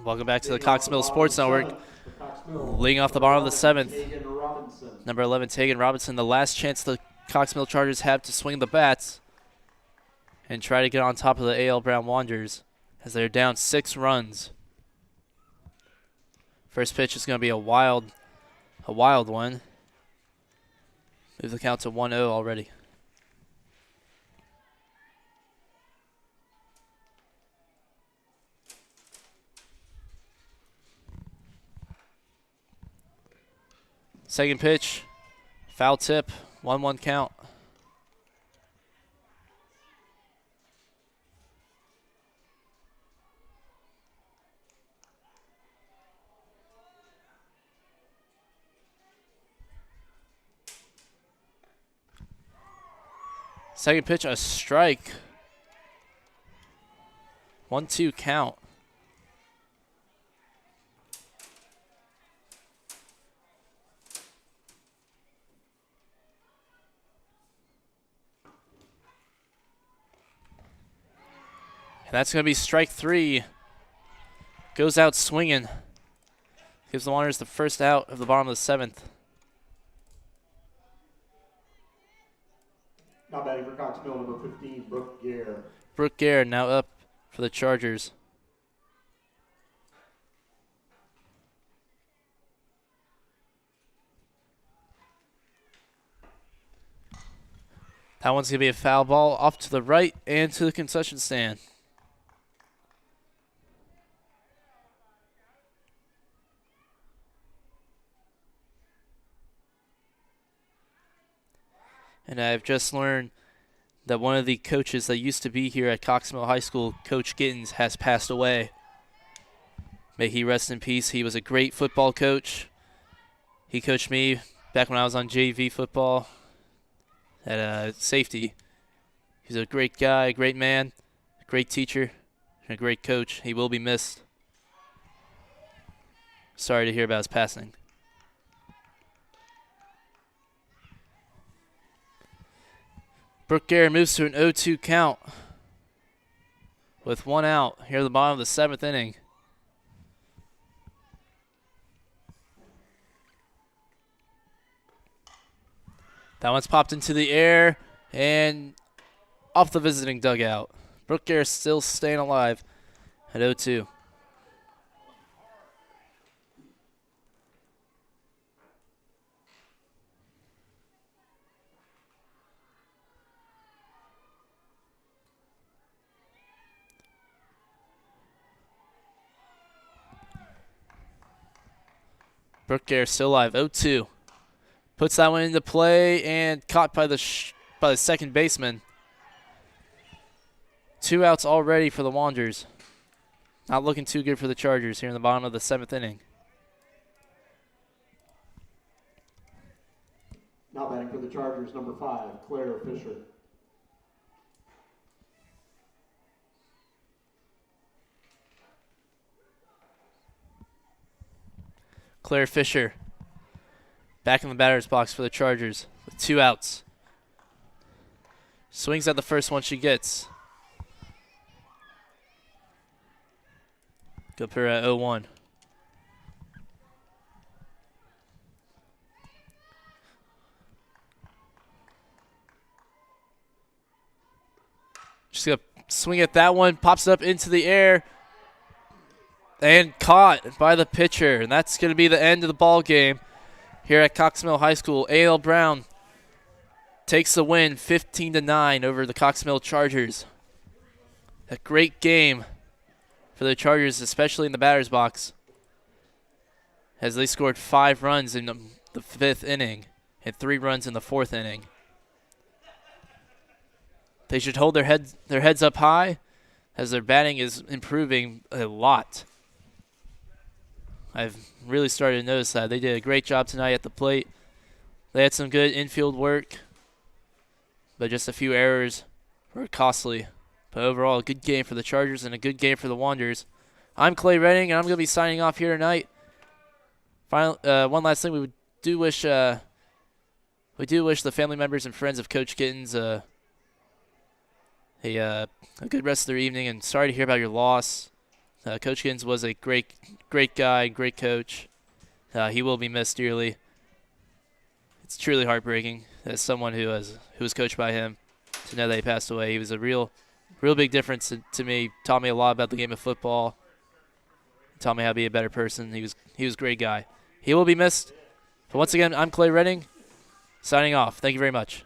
Welcome back to the Cox Mill Sports Network. Leading off the bottom of the 7th, number 11, Tegan Robinson, the last chance the Cox Mill Chargers have to swing the bats and try to get on top of the A.L. Brown Wanderers as they're down 6 runs. First pitch is going to be a wild one. Move the count to 1-0 already. Second pitch, foul tip, 1-1 count. Second pitch, a strike. 1-2 count. And that's going to be strike 3. Goes out swinging. Gives the Wanderers the first out of the bottom of the 7th. Now batting for Cox Mill, number 15, Brooke Gare. Brooke Gare now up for the Chargers. That one's going to be a foul ball off to the right and to the concession stand. And I've just learned that one of the coaches that used to be here at Cox Mill High School, Coach Gittens, has passed away. May he rest in peace. He was a great football coach. He coached me back when I was on JV football at safety. He's a great guy, a great man, a great teacher, and a great coach. He will be missed. Sorry to hear about his passing. Brooke Gare moves to an 0-2 count with 1 out here at the bottom of the 7th inning. That one's popped into the air and off the visiting dugout. Brooke Gare still staying alive at 0-2. Brooke Gare still alive, 0-2. Puts that one into play and caught by the second baseman. 2 outs already for the Wanderers. Not looking too good for the Chargers here in the bottom of the 7th inning. Now batting for the Chargers, number 5, Claire Fisher. Claire Fisher back in the batter's box for the Chargers with 2 outs. Swings at the first one she gets. Go put her at 0-1. Just going to swing at that one. Pops it up into the air. And caught by the pitcher. And that's going to be the end of the ball game here at Cox Mill High School. A.L. Brown takes the win 15-9 over the Cox Mill Chargers. A great game for the Chargers, especially in the batter's box, as they scored 5 runs in the 5th inning and 3 runs in the 4th inning. They should hold their heads up high as their batting is improving a lot. I've really started to notice that. They did a great job tonight at the plate. They had some good infield work, but just a few errors were costly. But overall, a good game for the Chargers and a good game for the Wanderers. I'm Clay Redding, and I'm going to be signing off here tonight. One last thing, we do wish the family members and friends of Coach Gittens a good rest of their evening, and sorry to hear about your loss. Coach Giddens was a great guy, great coach. He will be missed dearly. It's truly heartbreaking as someone who was coached by him to know that he passed away. He was a real big difference to me. Taught me a lot about the game of football. Taught me how to be a better person. He was a great guy. He will be missed. But once again, I'm Clay Redding, signing off. Thank you very much.